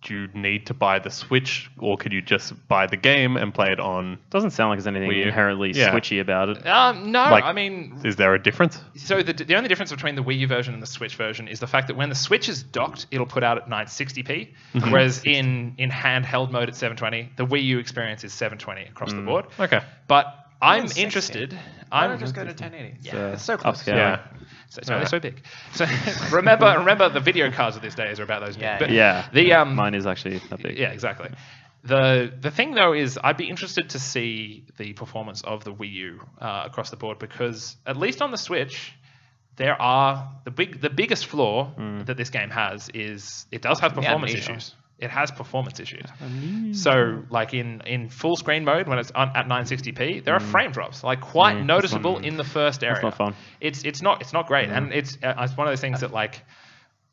do you need to buy the Switch, or could you just buy the game and play it on? Doesn't sound like there's anything Wii U. inherently Yeah. switchy about it. No, Like- I mean, Is there a difference? so the only difference between the Wii U version and the Switch version is the fact that when the Switch is docked, it'll put out at 960p, whereas in handheld mode at 720, the Wii U experience is 720 across the board. Okay. But I'm 160. interested. Why I'm don't just go to 1080? Yeah, It's so close. Upscale. Yeah. So it's only so big. So remember the video cards of these days are about those big. Yeah, But Yeah. The Mine is actually that big. yeah, exactly. The thing though is I'd be interested to see the performance of the Wii U across the board, because at least on the Switch, there are the biggest flaw that this game has is it does have performance amnesia. issues. It has performance issues. So, like in full screen mode, when it's at 960p, there are frame drops, like quite that's noticeable not- in the first area. not fun. It's not great, and it's one of those things that like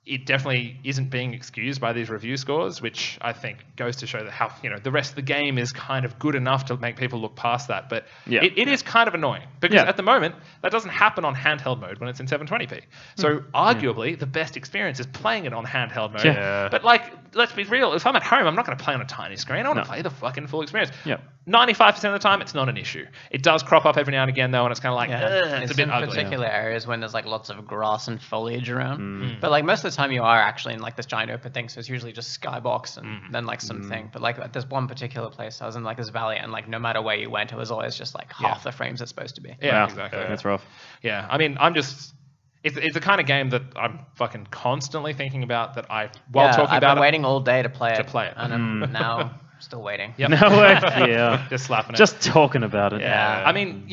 it definitely isn't being excused by these review scores, which I think goes to show that how the rest of the game is kind of good enough to make people look past that. But Yeah. it is kind of annoying because Yeah. at the moment that doesn't happen on handheld mode when it's in 720p. So arguably the best experience is playing it on handheld mode. Yeah. But like, let's be real. If I'm at home, I'm not going to play on a tiny screen. I want to No. play the fucking full experience. Yeah. 95% of the time, it's not an issue. It does crop up every now and again though, and it's kind of like, it's a bit in ugly. particular areas when there's like lots of grass and foliage around. But like most of the time you are actually in like this giant open thing, so it's usually just skybox and then like something. But like there's one particular place I was in like this valley, and like no matter where you went, it was always just like half the frames it's supposed to be. Yeah, Wow. exactly. That's rough. Yeah, I mean, it's the kind of game that I'm fucking constantly thinking about that I've I've been waiting all day to play it. play it. And I'm now still waiting. Yep. No way. Yeah. Just slapping it. Just talking about it. yeah. I mean,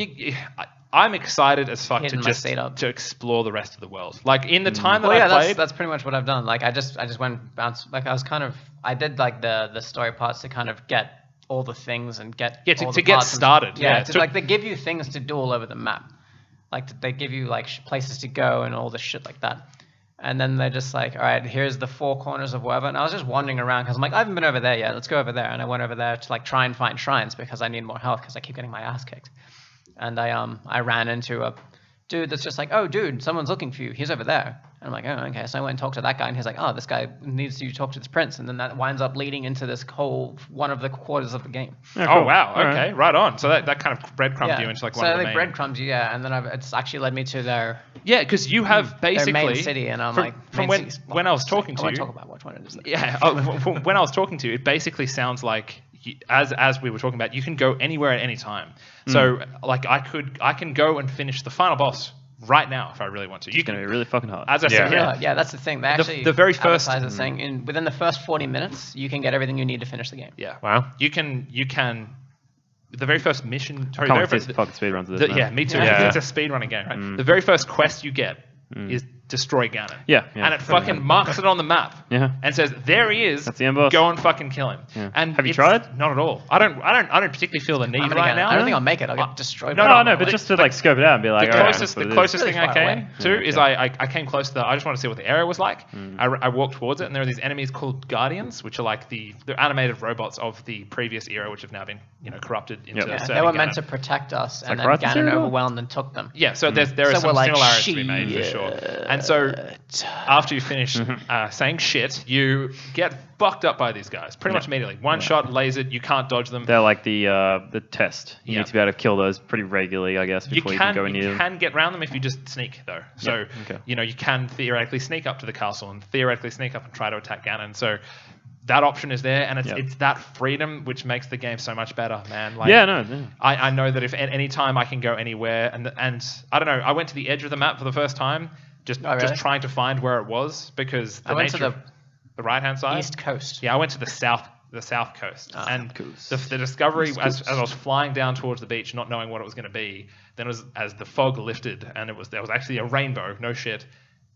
I'm excited as fuck to Hitting my just seat up. to explore the rest of the world. Like in the time that Well, yeah, I played, that's pretty much what I've done. Like I just went bounce. Like I did like the story parts to kind of get all the things and get all to the get parts and- started. Yeah, it to, took- like they give you things to do all over the map. Like they give you like places to go and all this shit like that. And then they're just like, all right, here's the 4 corners of wherever. And I was just wandering around because I'm like, I haven't been over there yet. Let's go over there. And I went over there to like try and find shrines because I need more health because I keep getting my ass kicked. And I ran into a dude that's just like, oh, dude, someone's looking for you. He's over there. And I'm like, oh, okay. So I went and talked to that guy, and he's like, oh, this guy needs you to talk to this prince. And then that winds up leading into this whole one of the quarters of the game. Yeah, oh cool. wow, All okay, right on. So that kind of breadcrumbed you into like one so of the they main. breadcrumbs you, yeah. And then it's actually led me to their Yeah, because you have basically main city, and I'm from, like, from main when city's when I was talking I to won't you. talk about which one it is. Yeah, when I was talking to you, it basically sounds like as we were talking about, you can go anywhere at any time. So like I can go and finish the final boss right now if I really want to. You It's going to be really fucking hard. as I said, Yeah. Yeah, that's the thing. They actually the very first- advertise it saying within the first 40 minutes you can get everything you need to finish the game. yeah. Wow. You can the very first mission. I can't wait to see fucking speedruns of this. man. Yeah, me too. Yeah. It's a speedrunning game, right? The very first quest you get is destroy Ganon. Yeah, And it fucking marks it on the map. Yeah. And says, there he is. That's the end boss. Go and fucking kill him. Yeah. And Have you it's tried? Not at all. I don't particularly feel the need I'm gonna right get it. now. I don't think I'll make it. I'll get destroyed. No, No, no, but just to like scope it out and be like, The alright, closest, that's the what it is. closest thing Really I far came away. to Yeah, is okay. I came close to I just want to see what the area was like. I walked towards it, and there are these enemies called Guardians, which are like the animated robots of the previous era, which have now been corrupted into Yeah, serving they were Ganon. meant to protect us, and then like Wrath of Ganon Zero? overwhelmed and took them. Yeah, so there are So some we're like, similarities to be made for sure. And so after you finish saying shit, you get fucked up by these guys pretty much immediately. One shot, lasered, you can't dodge them. They're like the test. You Yeah. need to be able to kill those pretty regularly, I guess, before you can go near you them. can get around them if you just sneak though. So okay. you can theoretically sneak up to the castle and theoretically sneak up and try to attack Ganon. So that option is there, and it's that freedom which makes the game so much better, man. Like, Yeah. I know that if at any time I can go anywhere, and I don't know, I went to the edge of the map for the first time, just trying to find where it was, because I went to the right hand side, East Coast. Yeah, I went to the south coast, and coast. the discovery as I was flying down towards the beach, not knowing what it was going to be, then as the fog lifted, and there was actually a rainbow, no shit.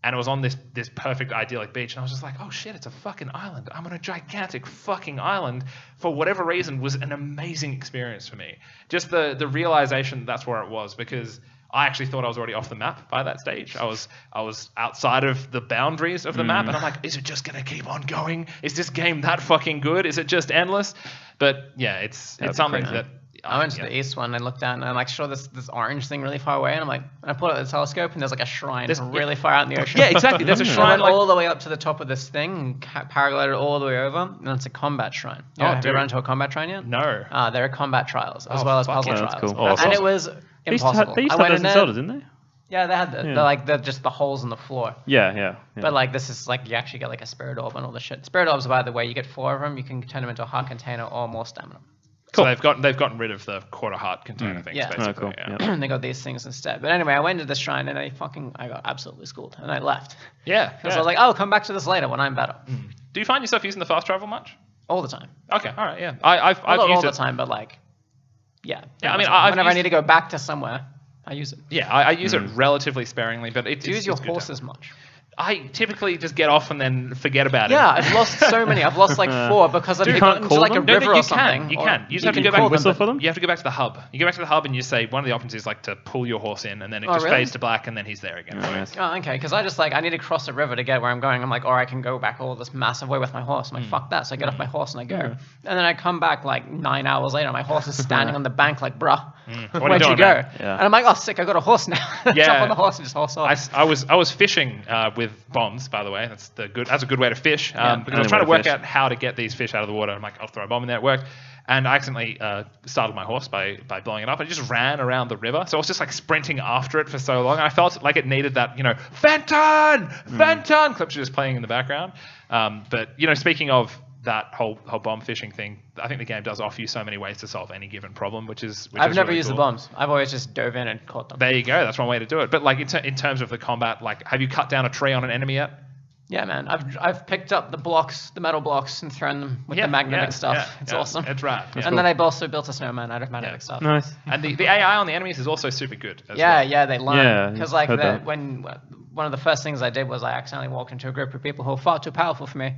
And it was on this perfect idyllic beach, and I was just like, oh shit, it's a fucking island. I'm on a gigantic fucking island. For whatever reason, was an amazing experience for me. Just the realization that's where it was, because I actually thought I was already off the map by that stage. I was outside of the boundaries of the map, and I'm like, is it just gonna keep on going? Is this game that fucking good? Is it just endless? But yeah, it's something crazy. that I went to the east one and looked down, and I'm like, sure, this orange thing really far away, and I'm like, and I pulled out the telescope, and there's like a shrine really far out in the ocean. Yeah, exactly. There's a So I shrine went all the way up to the top of this thing, and paraglided all the way over, and it's a combat shrine. Have you dude. run to a combat shrine yet? No. There are combat trials as Oh, well as fuck puzzle yeah, trials. that's cool. Awesome. And it was They used to impossible. have I those went in in there. Zelda, didn't they? Yeah, they had they're just the holes in the floor. Yeah. But like this is like you actually get like a spirit orb and all the shit. Spirit orbs, by the way, you get 4 of them. You can turn them into a heart container or more stamina. So they've gotten rid of the quarter heart container things, Yeah. basically. Oh, cool. Yeah. Yeah. They got these things instead. But anyway, I went to the shrine and I got absolutely schooled and I left. Yeah. Because I was like, oh, come back to this later when I'm better. Do you find yourself using the fast travel much? All the time. Okay, all right, yeah. I've Not used all the it. time, but like, yeah. Yeah, I mean, whenever I need to go back to somewhere, I use it. Yeah, I use it relatively sparingly, but it's Do you use your it's good horse to- as much? I typically just get off and then forget about it. Yeah, I've lost so many. I've lost like 4 because I've Dude, gotten can't into call like a them? No, river you or something. can. You or can. You just have to go can back. whistle for them? You have to go back to the hub. You go back to the hub and you say one of the options is like to pull your horse in, and then it Oh, just really? fades to black, and then he's there again. Oh, nice. Oh, okay. Because I just like I need to cross a river to get where I'm going. I'm like, or I can go back all this massive way with my horse. I'm like, fuck that. So I get off my horse and I go, and then I come back like 9 hours later. My horse is standing on the bank like, bruh, What are you where'd you doing, go? man? Yeah. And I'm like, oh, sick. I got a horse now. Yeah. Jump on the horse and just horse off. I was fishing with bombs, by the way. That's a good way to fish. Because I was Only trying way to to work fish. out how to get these fish out of the water. I'm like, I'll throw a bomb in there. It worked. And I accidentally startled my horse by blowing it up. I just ran around the river. So I was just like sprinting after it for so long. I felt like it needed that, Fenton clips are just playing in the background. But, speaking of that whole bomb fishing thing, I think the game does offer you so many ways to solve any given problem, which is I've never really used cool. the bombs. I've always just dove in and caught them. There you go. That's one way to do it. But like in terms of the combat, like have you cut down a tree on an enemy yet? Yeah, man. I've picked up the metal blocks, and thrown them with the magnetic stuff. It's awesome. It's rad. And then I've also built a snowman out of magnetic stuff. Nice. And the AI on the enemies is also super good as Yeah, well. yeah, they learn. Yeah, Because like heard that. when one of the first things I did was I accidentally walked into a group of people who were far too powerful for me,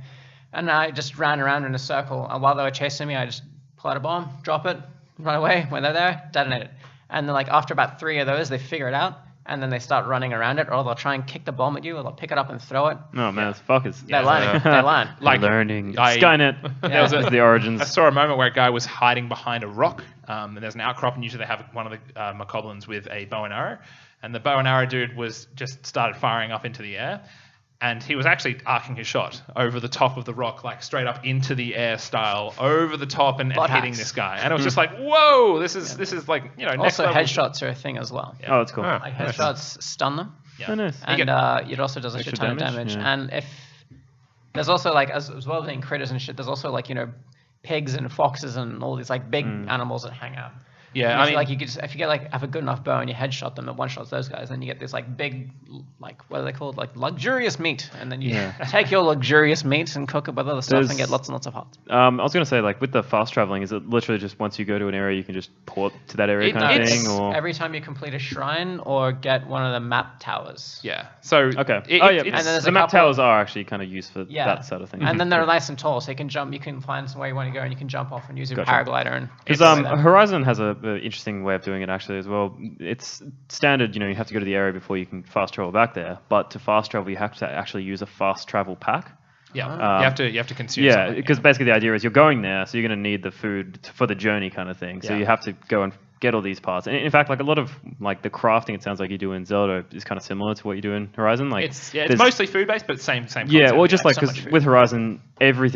and I just ran around in a circle. And while they were chasing me, I just pull out a bomb, drop it, run away. When they're there, detonate it. And then like after about 3 of those, they figure it out, and then they start running around it, or they'll try and kick the bomb at you, or they'll pick it up and throw it. Oh man, it's fuckers. They're learning. They learn. Like learning. I- Skynet. There was Is the origins. I saw a moment where a guy was hiding behind a rock, and there's an outcrop, and usually they have one of the mokoblins with a bow and arrow, and the bow and arrow dude was just started firing up into the air, and he was actually arcing his shot over the top of the rock, like straight up into the air style, over the top and Butt hitting hacks. this guy, and it was just like, whoa, this is like next Also, level. headshots are a thing as well. Oh, that's cool. Ah. Like headshots stun them. Oh, nice. And it also does a shit Extra ton of damage, damage. yeah. And if there's also like as well as being critters and shit, there's also like pigs and foxes and all these like big animals that hang out. Yeah, And I mean, like you could just, if you get like have a good enough bow and you headshot them and one shots those guys, then you get this like big, like what are they called, like luxurious meat, and then you take your luxurious meat and cook it with other stuff and get lots and lots of hearts. I was going to say, like, with the fast traveling, is it literally just once you go to an area, you can just port to that area kind of thing? Or Every time you complete a shrine or get one of the map towers. yeah. So okay. it's, And then there's the a map couple towers are actually kind of used for that sort of thing. And then they're nice and tall, so you can jump. You can find somewhere you want to go, and you can jump off and use your Gotcha. paraglider. And Because Horizon has a interesting way of doing it actually as well. It's standard, you have to go to the area before you can fast travel back there. But to fast travel, you have to actually use a fast travel pack. Yeah, you have to consume. Yeah, something, because basically the idea is you're going there, so you're going to need the food for the journey kind of thing. So you have to go and get all these parts. And in fact, like a lot of like the crafting, it sounds like you do in Zelda is kind of similar to what you do in Horizon. Like it's mostly food based, but same. Yeah, concept. well, just like so because with Horizon, every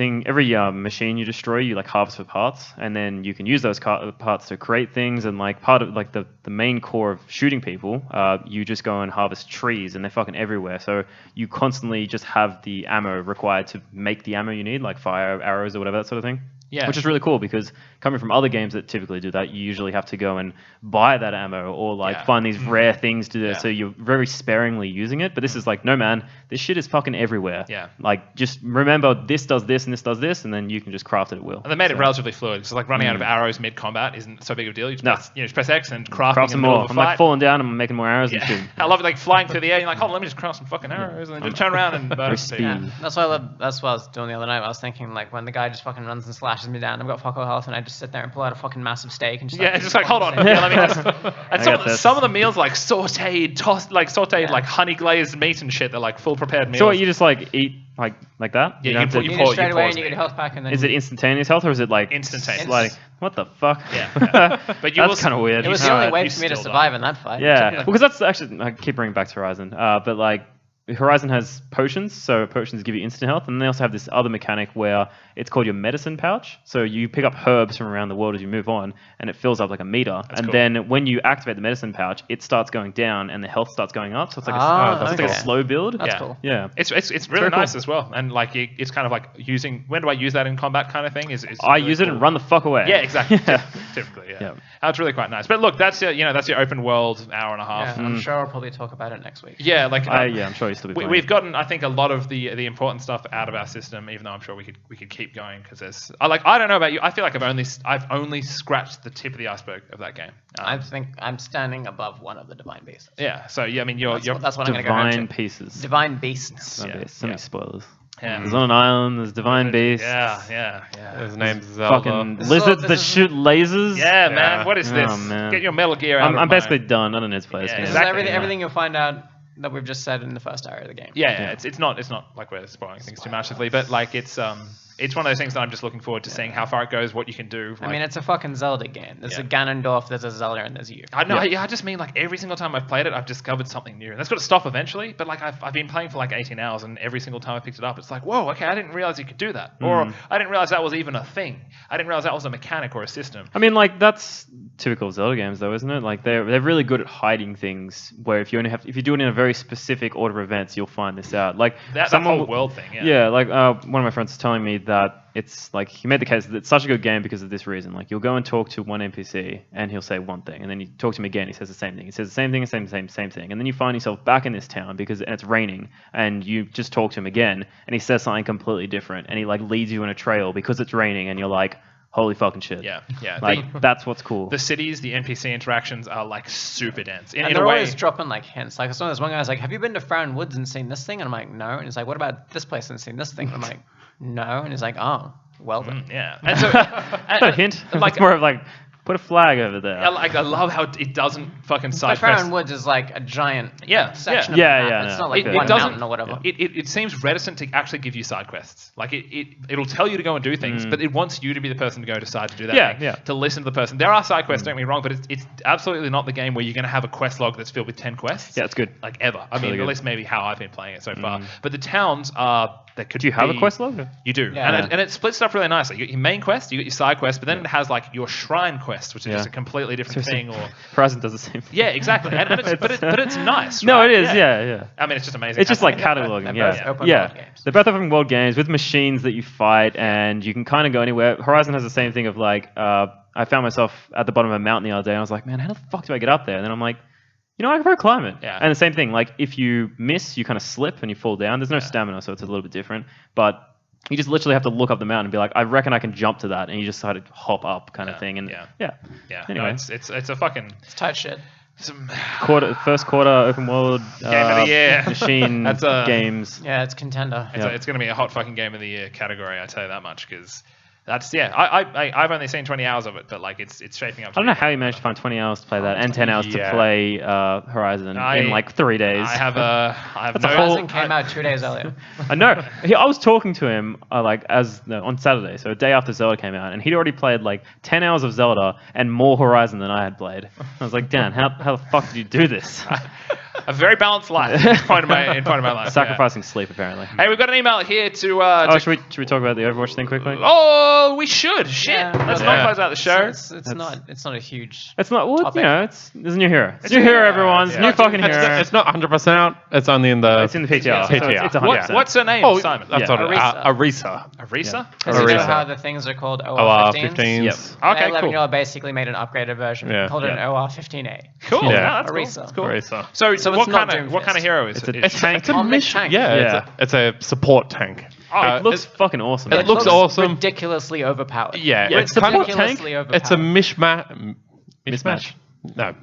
machine you destroy, you like harvest for parts, and then you can use those parts to create things. And like part of like the main core of shooting people, you just go and harvest trees, and they're fucking everywhere. So you constantly just have the ammo required to make the ammo you need, like fire arrows or whatever, that sort of thing. Yeah. Which is really cool because coming from other games that typically do that, you usually have to go and buy that ammo or like find these rare things to do. So you're very sparingly using it. But this is like, no man, this shit is fucking everywhere. Yeah. Like just remember this does this and this does this, and then you can just craft it at will. And they made it relatively fluid. It's like running out of arrows mid combat isn't so big of a deal. You just press X and craft some in the middle more. of a I'm fight. like falling down and I'm making more arrows and shit. I love it, like flying through the air. You're like, hold on, let me just craft some fucking arrows, and then just turn around and burn. Yeah, that's what I love. That's what I was doing the other night. I was thinking like when the guy just fucking runs and slashes me down, I've got fuck all health, and I just sit there and pull out a fucking massive steak and just Yeah, it's just like hold on. Yeah, let me just. And some of the meals like sautéed, tossed, like like honey glazed meat and shit. They're like full prepared meals. So what, you just like eat like that? Yeah, you you get straight away and you get a health pack, and then is it instantaneous health or is it like instantaneous? Like what the fuck? Yeah. But that's kind of weird. It was the only way for me to survive in that fight. Yeah, because that's actually, I keep bringing back to Horizon, but like Horizon has potions, so potions give you instant health, and they also have this other mechanic where it's called your medicine pouch. So you pick up herbs from around the world as you move on, and it fills up like a meter. And then when you activate the medicine pouch, it starts going down, and the health starts going up. So it's like like a slow build. That's cool. Yeah, it's really nice as well, and like it's kind of like using when do I use that in combat kind of thing. I use it and run the fuck away. Yeah, exactly. Typically, yeah. It's really quite nice. But look, that's your open world hour and a half. Yeah, I'm sure I'll probably talk about it next week. Yeah, like I'm sure you still be playing. We've gotten, I think, a lot of the important stuff out of our system, even though I'm sure we could keep going because there's I don't know about you. I feel like I've only scratched the tip of the iceberg of that game. I think I'm standing above one of the divine beasts. Yeah. So yeah, I mean you're that's what I'm going to go home to. Divine pieces. Divine beasts. So many spoilers. Yeah. There's on an island. There's divine beasts. Yeah. His name's Zelda. Fucking lizards that shoot lasers. Yeah, man. What is this? Oh, man. Get your Metal Gear out. I'm basically done. I don't need to play this game. Exactly. Everything you'll find out that we've just said in the first hour of the game. Yeah. It's not like we're spoiling things too massively, but like it's one of those things that I'm just looking forward to seeing how far it goes, what you can do. Like, I mean, it's a fucking Zelda game. There's a Ganondorf, there's a Zelda, and there's you. I know. I just mean like every single time I've played it, I've discovered something new. And that's got to stop eventually. But like I've been playing for like 18 hours, and every single time I picked it up, it's like, whoa, okay, I didn't realize you could do that, or I didn't realize that was even a thing. I didn't realize that was a mechanic or a system. I mean, like that's typical of Zelda games, though, isn't it? Like they're really good at hiding things. Where if you do it in a very specific order of events, you'll find this out. Like that whole world thing. Yeah. Like one of my friends was telling me that. It's like he made the case that it's such a good game because of this reason. Like you'll go and talk to one NPC and he'll say one thing, and then you talk to him again, he says the same thing. He says the same thing, same thing, and then you find yourself back in this town and it's raining, and you just talk to him again, and he says something completely different, and he like leads you in a trail because it's raining, and you're like, holy fucking shit. Yeah. Like that's what's cool. The cities, the NPC interactions are like super dense. And they're always dropping like hints. Like there's one guy's like, "Have you been to Farron Woods and seen this thing?" And I'm like, "No." And he's like, "What about this place and seen this thing?" And I'm like, "No." And he's like, "Oh, well done." Yeah. And so a hint. Like it's more of like put a flag over there. I love how it doesn't fucking side quest. Farron Woods is like a giant section of the map. It's not like one mountain or whatever. It seems reticent to actually give you side quests. Like it'll tell you to go and do things, but it wants you to be the person to go decide to do that thing, to listen to the person. There are side quests, don't get me wrong, but it's absolutely not the game where you're going to have a quest log that's filled with 10 quests. Yeah, it's good. Like ever. I mean, really at least maybe how I've been playing it so far. But the towns are... Do you have a quest log? You do. Yeah. And it splits up really nicely. You got your main quest, you got your side quest, but then it has like your shrine quest, which is just a completely different thing. Or Horizon does the same thing. Yeah, exactly. And but it's nice. No, right? it is. Yeah. I mean, it's just amazing. It's just like cataloging. They're both open world games. They're both open world games with machines that you fight, and you can kind of go anywhere. Horizon has the same thing of like I found myself at the bottom of a mountain the other day, and I was like, man, how the fuck do I get up there? And then I'm like, you know, I can probably climb it. Yeah. And the same thing, like if you miss, you kind of slip and you fall down. There's no stamina, so it's a little bit different. But you just literally have to look up the mountain and be like, I reckon I can jump to that, and you just sort of hop up kind of thing. And Yeah. Anyway, No, it's a fucking It's tight shit. first quarter open world Game of the year. machine That's a- games. Yeah, it's contender. It's going to be a hot fucking game of the year category. I tell you that much because that's I've only seen 20 hours of it, but like it's shaping up. I don't know how you managed to find 20 hours to play that and 10 hours to Yeah. play Horizon in like 3 days. I have That's a no. whole- Horizon came out 2 days earlier. I know. I was talking to him on Saturday, so a day after Zelda came out, and he'd already played like 10 hours of Zelda and more Horizon than I had played. I was like, Dan, how the fuck did you do this? A very balanced life in point of my life. Sacrificing sleep, apparently. Yeah. Hey, we've got an email here to. Should we talk about the Overwatch thing quickly? Oh, we should. Shit. Yeah, Let's yeah. not close out the show. It's not a huge. It's not. Well, Topic. you know, it's a new hero. It's a new hero, everyone. It's a new fucking hero. It's not 100% out. It's only in the. It's in the PTR. PTR. It's 100%. What's her name, Oh, Simon? that's Yeah. not Arisa. Arisa. Arisa? Because you know Arisa. how the things are called OR OR15s? 15s. Yep. Okay, They cool. basically made an upgraded version. Yeah. Called it an Yeah. OR15A. Cool. Yeah. Yeah, that's Arisa. cool. That's cool. Arisa. So it's what not kind of Doomfist. hero is It's it? a tank. It's a Omnic mission. tank. Yeah, Yeah. It's a support tank. It looks fucking awesome. It looks awesome. Ridiculously overpowered. Yeah, Yeah, it's it's a kind of ridiculously overpowered. it's a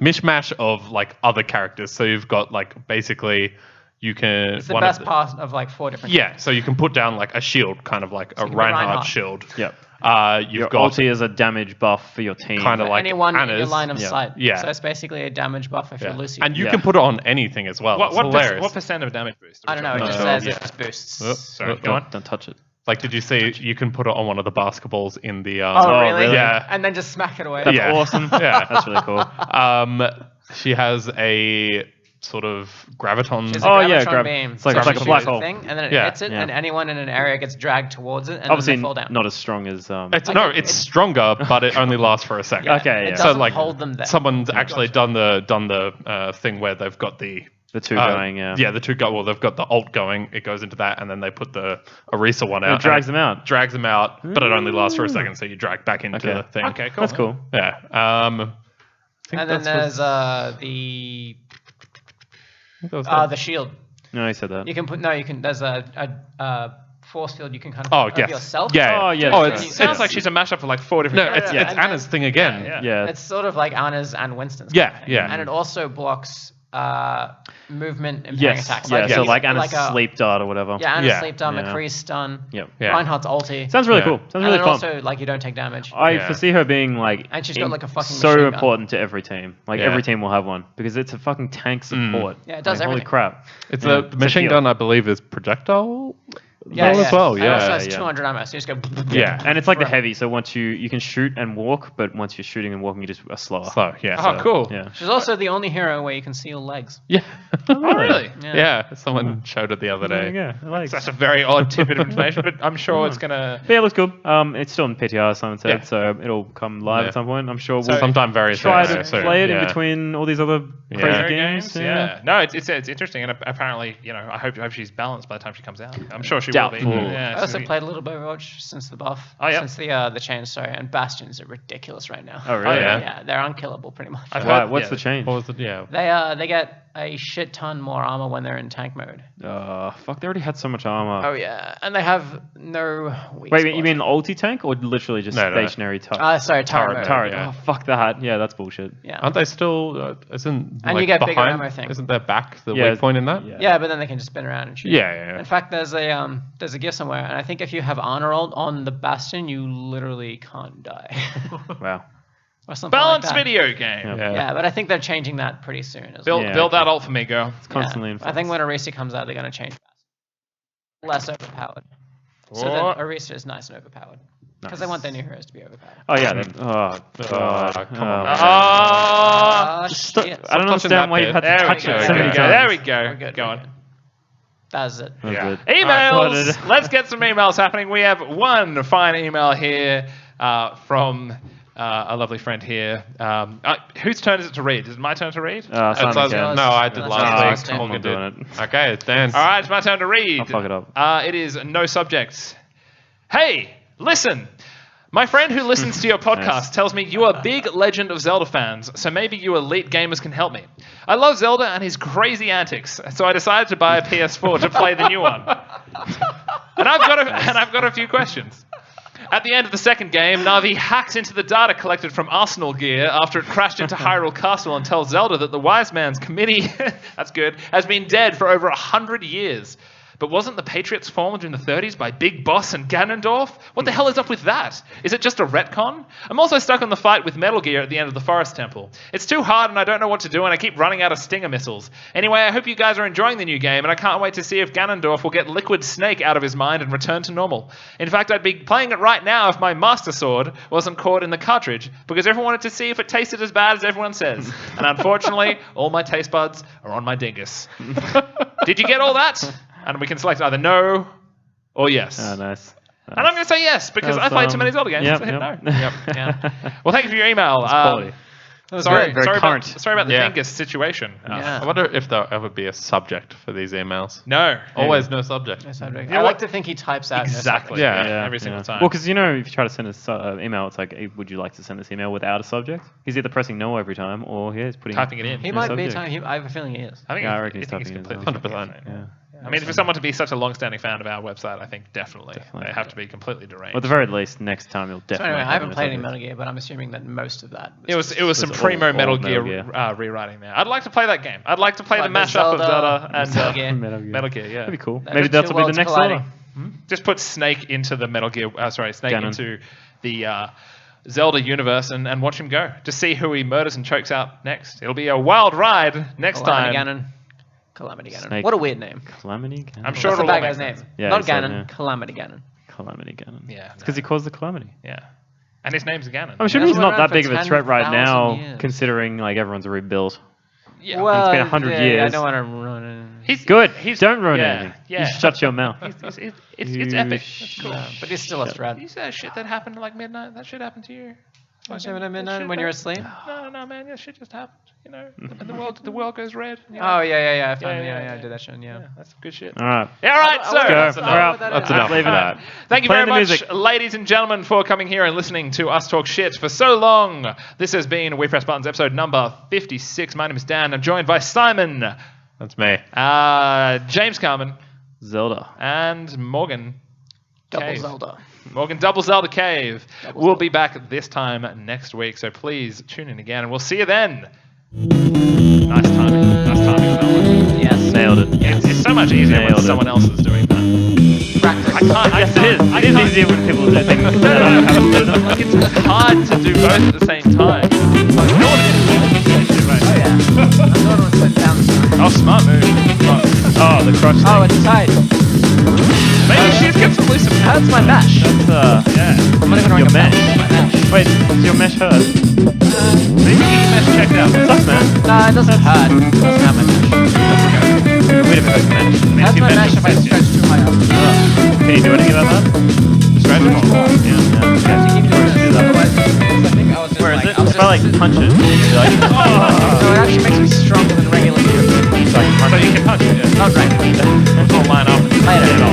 mishmash of like other characters. So you've got like basically you can It's the one of best part of like 4 different. Yeah, so you can put down like a shield, kind of like a you can put Reinhardt Reinhardt. shield. Yep. You've Your got ulti is a damage buff for your team. Kinda For like anyone in your Anna's. line of Yeah. sight. Yeah. So it's basically a damage buff if you're Lucy. and you Yeah. can put it on anything as well. It's hilarious. What percent of damage boost? I don't know. It just No. says Yeah. it just boosts. Sorry, go on. Don't touch it. Like, did you see you can put it on one of the basketballs in the? Oh, really? Yeah. And then just smack it away. That's Yeah. awesome. Yeah. That's really cool. She has a sort of graviton. It's a Oh, yeah, gravitron beam. it's like So a she black shoots hole. Thing, and then it Yeah. hits it, Yeah. and anyone in an area gets dragged towards it, and Obviously, then they fall down. not as strong as. It's stronger, but it only lasts for a second. Yeah, Okay, It yeah. doesn't So like, hold them there. someone's actually done the thing where they've got the two going, yeah. Yeah, the two go. Well, they've got the ult going. It goes into that, and then they put the Arisa one out. It drags and them out. Drags them out, but it only lasts for a second, so you drag back into Okay. the thing. Okay, cool. That's cool. Yeah. I think And then that's there's the shield. No, he said that. You can put There's a force field you can kind of Oh, put yes. of yourself. Yeah. Oh, yeah. Oh, that's it's right. Sounds like she's a mashup of like 4 different. no, it's yeah, and Anna's thing again. Yeah. Yeah. It's sort of like Anna's and Winston's. Yeah, kind of thing. yeah. And it also blocks movement and Yes. attacks. Yeah. So yes. like Anna's like a- sleep dart or whatever. Yeah, Anna's Yeah. sleep done, Yeah. McCree's stun, Yep. Yeah. Reinhardt's ulti. Sounds really Yeah. cool. Sounds and really then fun. also like you don't take damage. I Yeah. foresee her being like, And she's got, like, a fucking so machine gun. important to every team. Like Yeah. every team will have one because it's a fucking tank support. Yeah, it does Like, holy everything. crap! It's Yeah, the machine heal. gun, I believe, is projectile. Yeah, as well. And it also Yeah. has yeah. 200 ammo, so you just go. Yeah. And it's like the Right. heavy, so once you can shoot and walk, but once you're shooting and walking, you just are slower. So yeah. Oh, cool. Yeah. She's also the only hero where you can seal legs. Yeah. Oh, really? Yeah. Someone showed it the other There you day. go. I like That's a very odd tidbit of information, but I'm sure it's gonna. But yeah, it looks good. It's still in PTR, as Simon said, Yeah. so it'll come live Yeah. at some point. I'm sure we'll Sometime very try soon. to soon. play it in Yeah. between all these other crazy Yeah. games. Yeah. No, it's interesting, and apparently, I hope she's balanced by the time she comes out. I'm sure she will Doubtful. be. Mm. Yeah, I also so- played a little bit of Overwatch since the buff. Oh, yeah. Since the change, sorry. And Bastions are ridiculous right now. Oh, really? yeah. Yeah, they're unkillable pretty much. I've Why? heard- What's yeah. the change? What was it? Yeah. They get a shit ton more armor when they're in tank mode. Fuck, they already had so much armor. Oh yeah, and they have no weak Wait, spot. you mean ulti tank or literally just No, no. stationary turret? Sorry, turret Turret, mode. Turret. yeah. Oh, fuck that. Yeah, that's bullshit. Yeah. Aren't they still? Isn't And like you get bigger behind, ammo thing. Isn't their back the Yeah, weak point in that? yeah. Yeah, but then they can just spin around and shoot. Yeah. In fact, there's a gift somewhere, and I think if you have honor ult on the Bastion, you literally can't die. Wow. Or something Balanced like that. video game. Yeah. Yeah, but I think they're changing that pretty soon as well. Build, Yeah, build that okay. ult for me, girl. It's constantly in I think when Arisa comes out, they're going to change that. Less overpowered. So What? then Arisa is nice and overpowered. Because they want their new heroes to be overpowered. Oh, yeah. Oh, God. come on. Oh, Stop- shit. I don't touching understand that why you've had bit. to there we touch go. it so There many we times. go. There we We're go. good. Go we're on. good. That's it. That's Yeah. it. Emails. Alright, Let's get some emails happening. We have one fine email here from a lovely friend here. Whose turn is it to read? Is it my turn to read? Simon It's us- can. no, I did Let's last do week. it. Morgan I'm doing did. it. Okay, Dan. All right, it's my turn to read. I'll fuck it up. It is no subjects. Hey, listen. My friend who listens to your podcast tells me you are big Legend of Zelda fans, so maybe you elite gamers can help me. I love Zelda and his crazy antics, so I decided to buy a PS4 to play the new one. And I've got a few questions. At the end of the second game, Navi hacks into the data collected from Arsenal gear after it crashed into Hyrule Castle and tells Zelda that the Wise Man's committee, that's good, has been dead for over 100 years. But wasn't the Patriots formed in the 30s by Big Boss and Ganondorf? What the hell is up with that? Is it just a retcon? I'm also stuck on the fight with Metal Gear at the end of the Forest Temple. It's too hard and I don't know what to do and I keep running out of Stinger missiles. Anyway, I hope you guys are enjoying the new game and I can't wait to see if Ganondorf will get Liquid Snake out of his mind and return to normal. In fact, I'd be playing it right now if my Master Sword wasn't caught in the cartridge because everyone wanted to see if it tasted as bad as everyone says. And unfortunately, all my taste buds are on my dingus. Did you get all that? And we can select either no or yes. Oh, nice. And I'm going to say yes because I played too many Zelda games. So I hit no. Yeah. Well, thank you for your email. Quality. Sorry very current. Sorry about the dingus situation. I wonder if there'll ever be a subject for these emails. No. Always no subject. No subject. I like to think he types out Exactly. no Every single time. Well, because if you try to send an email, it's like, hey, would you like to send this email without a subject? He's either pressing no every time or he's putting typing it in. He might be typing. I have a feeling he is. I reckon he's typing it. 100%. Yeah. I mean, for someone to be such a long-standing fan of our website, I think definitely. They have to be completely deranged. Or at the very least, next time you'll definitely. So anyway, I haven't played any subject. Metal Gear, but I'm assuming that most of that. It was some primo all Metal Metal Gear Gear. Rewriting there. I'd like to play that game. I'd like to play Like the the mashup of Zelda, Zelda and Metal Gear. Yeah. That'd be cool. Those Maybe are that's two will be the worlds next colliding. Zelda. Just put Snake into the Metal Gear. Snake Ganon. into the Zelda universe and watch him go. Just see who he murders and chokes out next. It'll be a wild ride next time. Calamity Ganon. Snake. What a weird name. Calamity Ganon. I'm sure That's the it'll bad all guy's make name. sense. Yeah, Not he said, Ganon. yeah. Calamity Ganon. Calamity Ganon. Yeah, It's because he caused the calamity. Yeah. And his name's Ganon. I'm assuming He's he's been not around that big of for a threat right 10,000 now, years. considering like everyone's rebuilt. Yeah. Well, It's been 100 I years. don't want to ruin it. He's Good. He's, Don't ruin yeah, anything. Yeah. You shut your mouth. It's epic. It's cool. No, but he's still a threat. You said shit that happened like midnight. That shit happened to you. At midnight when you're asleep? No, man. Yeah, shit just happened. You know, and the world goes red. You know? Oh yeah. Yeah, I did that shit. Yeah. That's good shit. All right. All right, so Go. We're out. That's enough. Leave it All at right. that. Thank you Play very the much, music. ladies and gentlemen, for coming here and listening to us talk shit for so long. This has been We Press Buttons, episode number 56. My name is Dan. I'm joined by Simon, That's me. James Carmen, Zelda. and Morgan. Double Cave. Zelda. Morgan Double Zelda Cave. Double We'll Zelda. be back this time next week, so please tune in again, and we'll see you then. Nice timing. Nice timing on that one. Yes. Nailed it. It's so much easier when Nailed it. someone else is doing that. Practice. I can't. Yes, it is. It is easier when people do things that No, I haven't do them. Like it's hard to do both at the same time. You know what it is? Right. Oh yeah. I'm going to sit down. Oh, smart move. Oh, the crush Oh, thing. it's tight. Maybe she's got some loose. Hurts my mesh. That's, Yeah. I'm not even wearing your a mesh. My mesh. Wait, does your mesh hurt? Maybe get your mesh checked out. Sucks, man. No, it doesn't hurt. It doesn't have my mesh. Wait a minute, mesh. That's my mesh if I stretch too high up. Can you do anything about that? Scratch them all. Yeah. You have to keep doing this. Otherwise, I think I was just Where is like, it? I was If I like just, punch it, you're like, no, it actually makes me stronger than regular gear. so I can punch So it. you can punch it. Yeah. Not right. All line up. Later.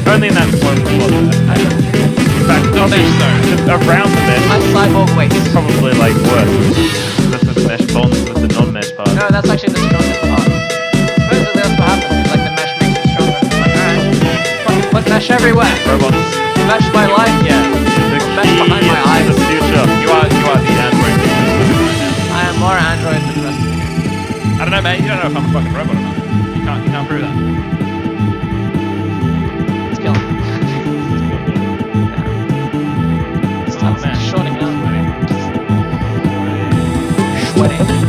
Only in that one spot there. In fact, Not the, mesh though. around the mesh My cyborg waist. is probably like worse. That's with the mesh bonds with the non-mesh part. No, that's actually the strongest part. Supposedly that's what happens. Like the mesh makes you stronger. I'm like, alright. Fucking put mesh everywhere. Robots. Mesh my life. Yeah. The mesh key behind my to eyes. the future. You are the android. I am more Android than the rest of you. I don't know, man. You don't know if I'm a fucking robot or not. You can't prove that. Let's kill him. Oh, man. Shorting out. Sweating.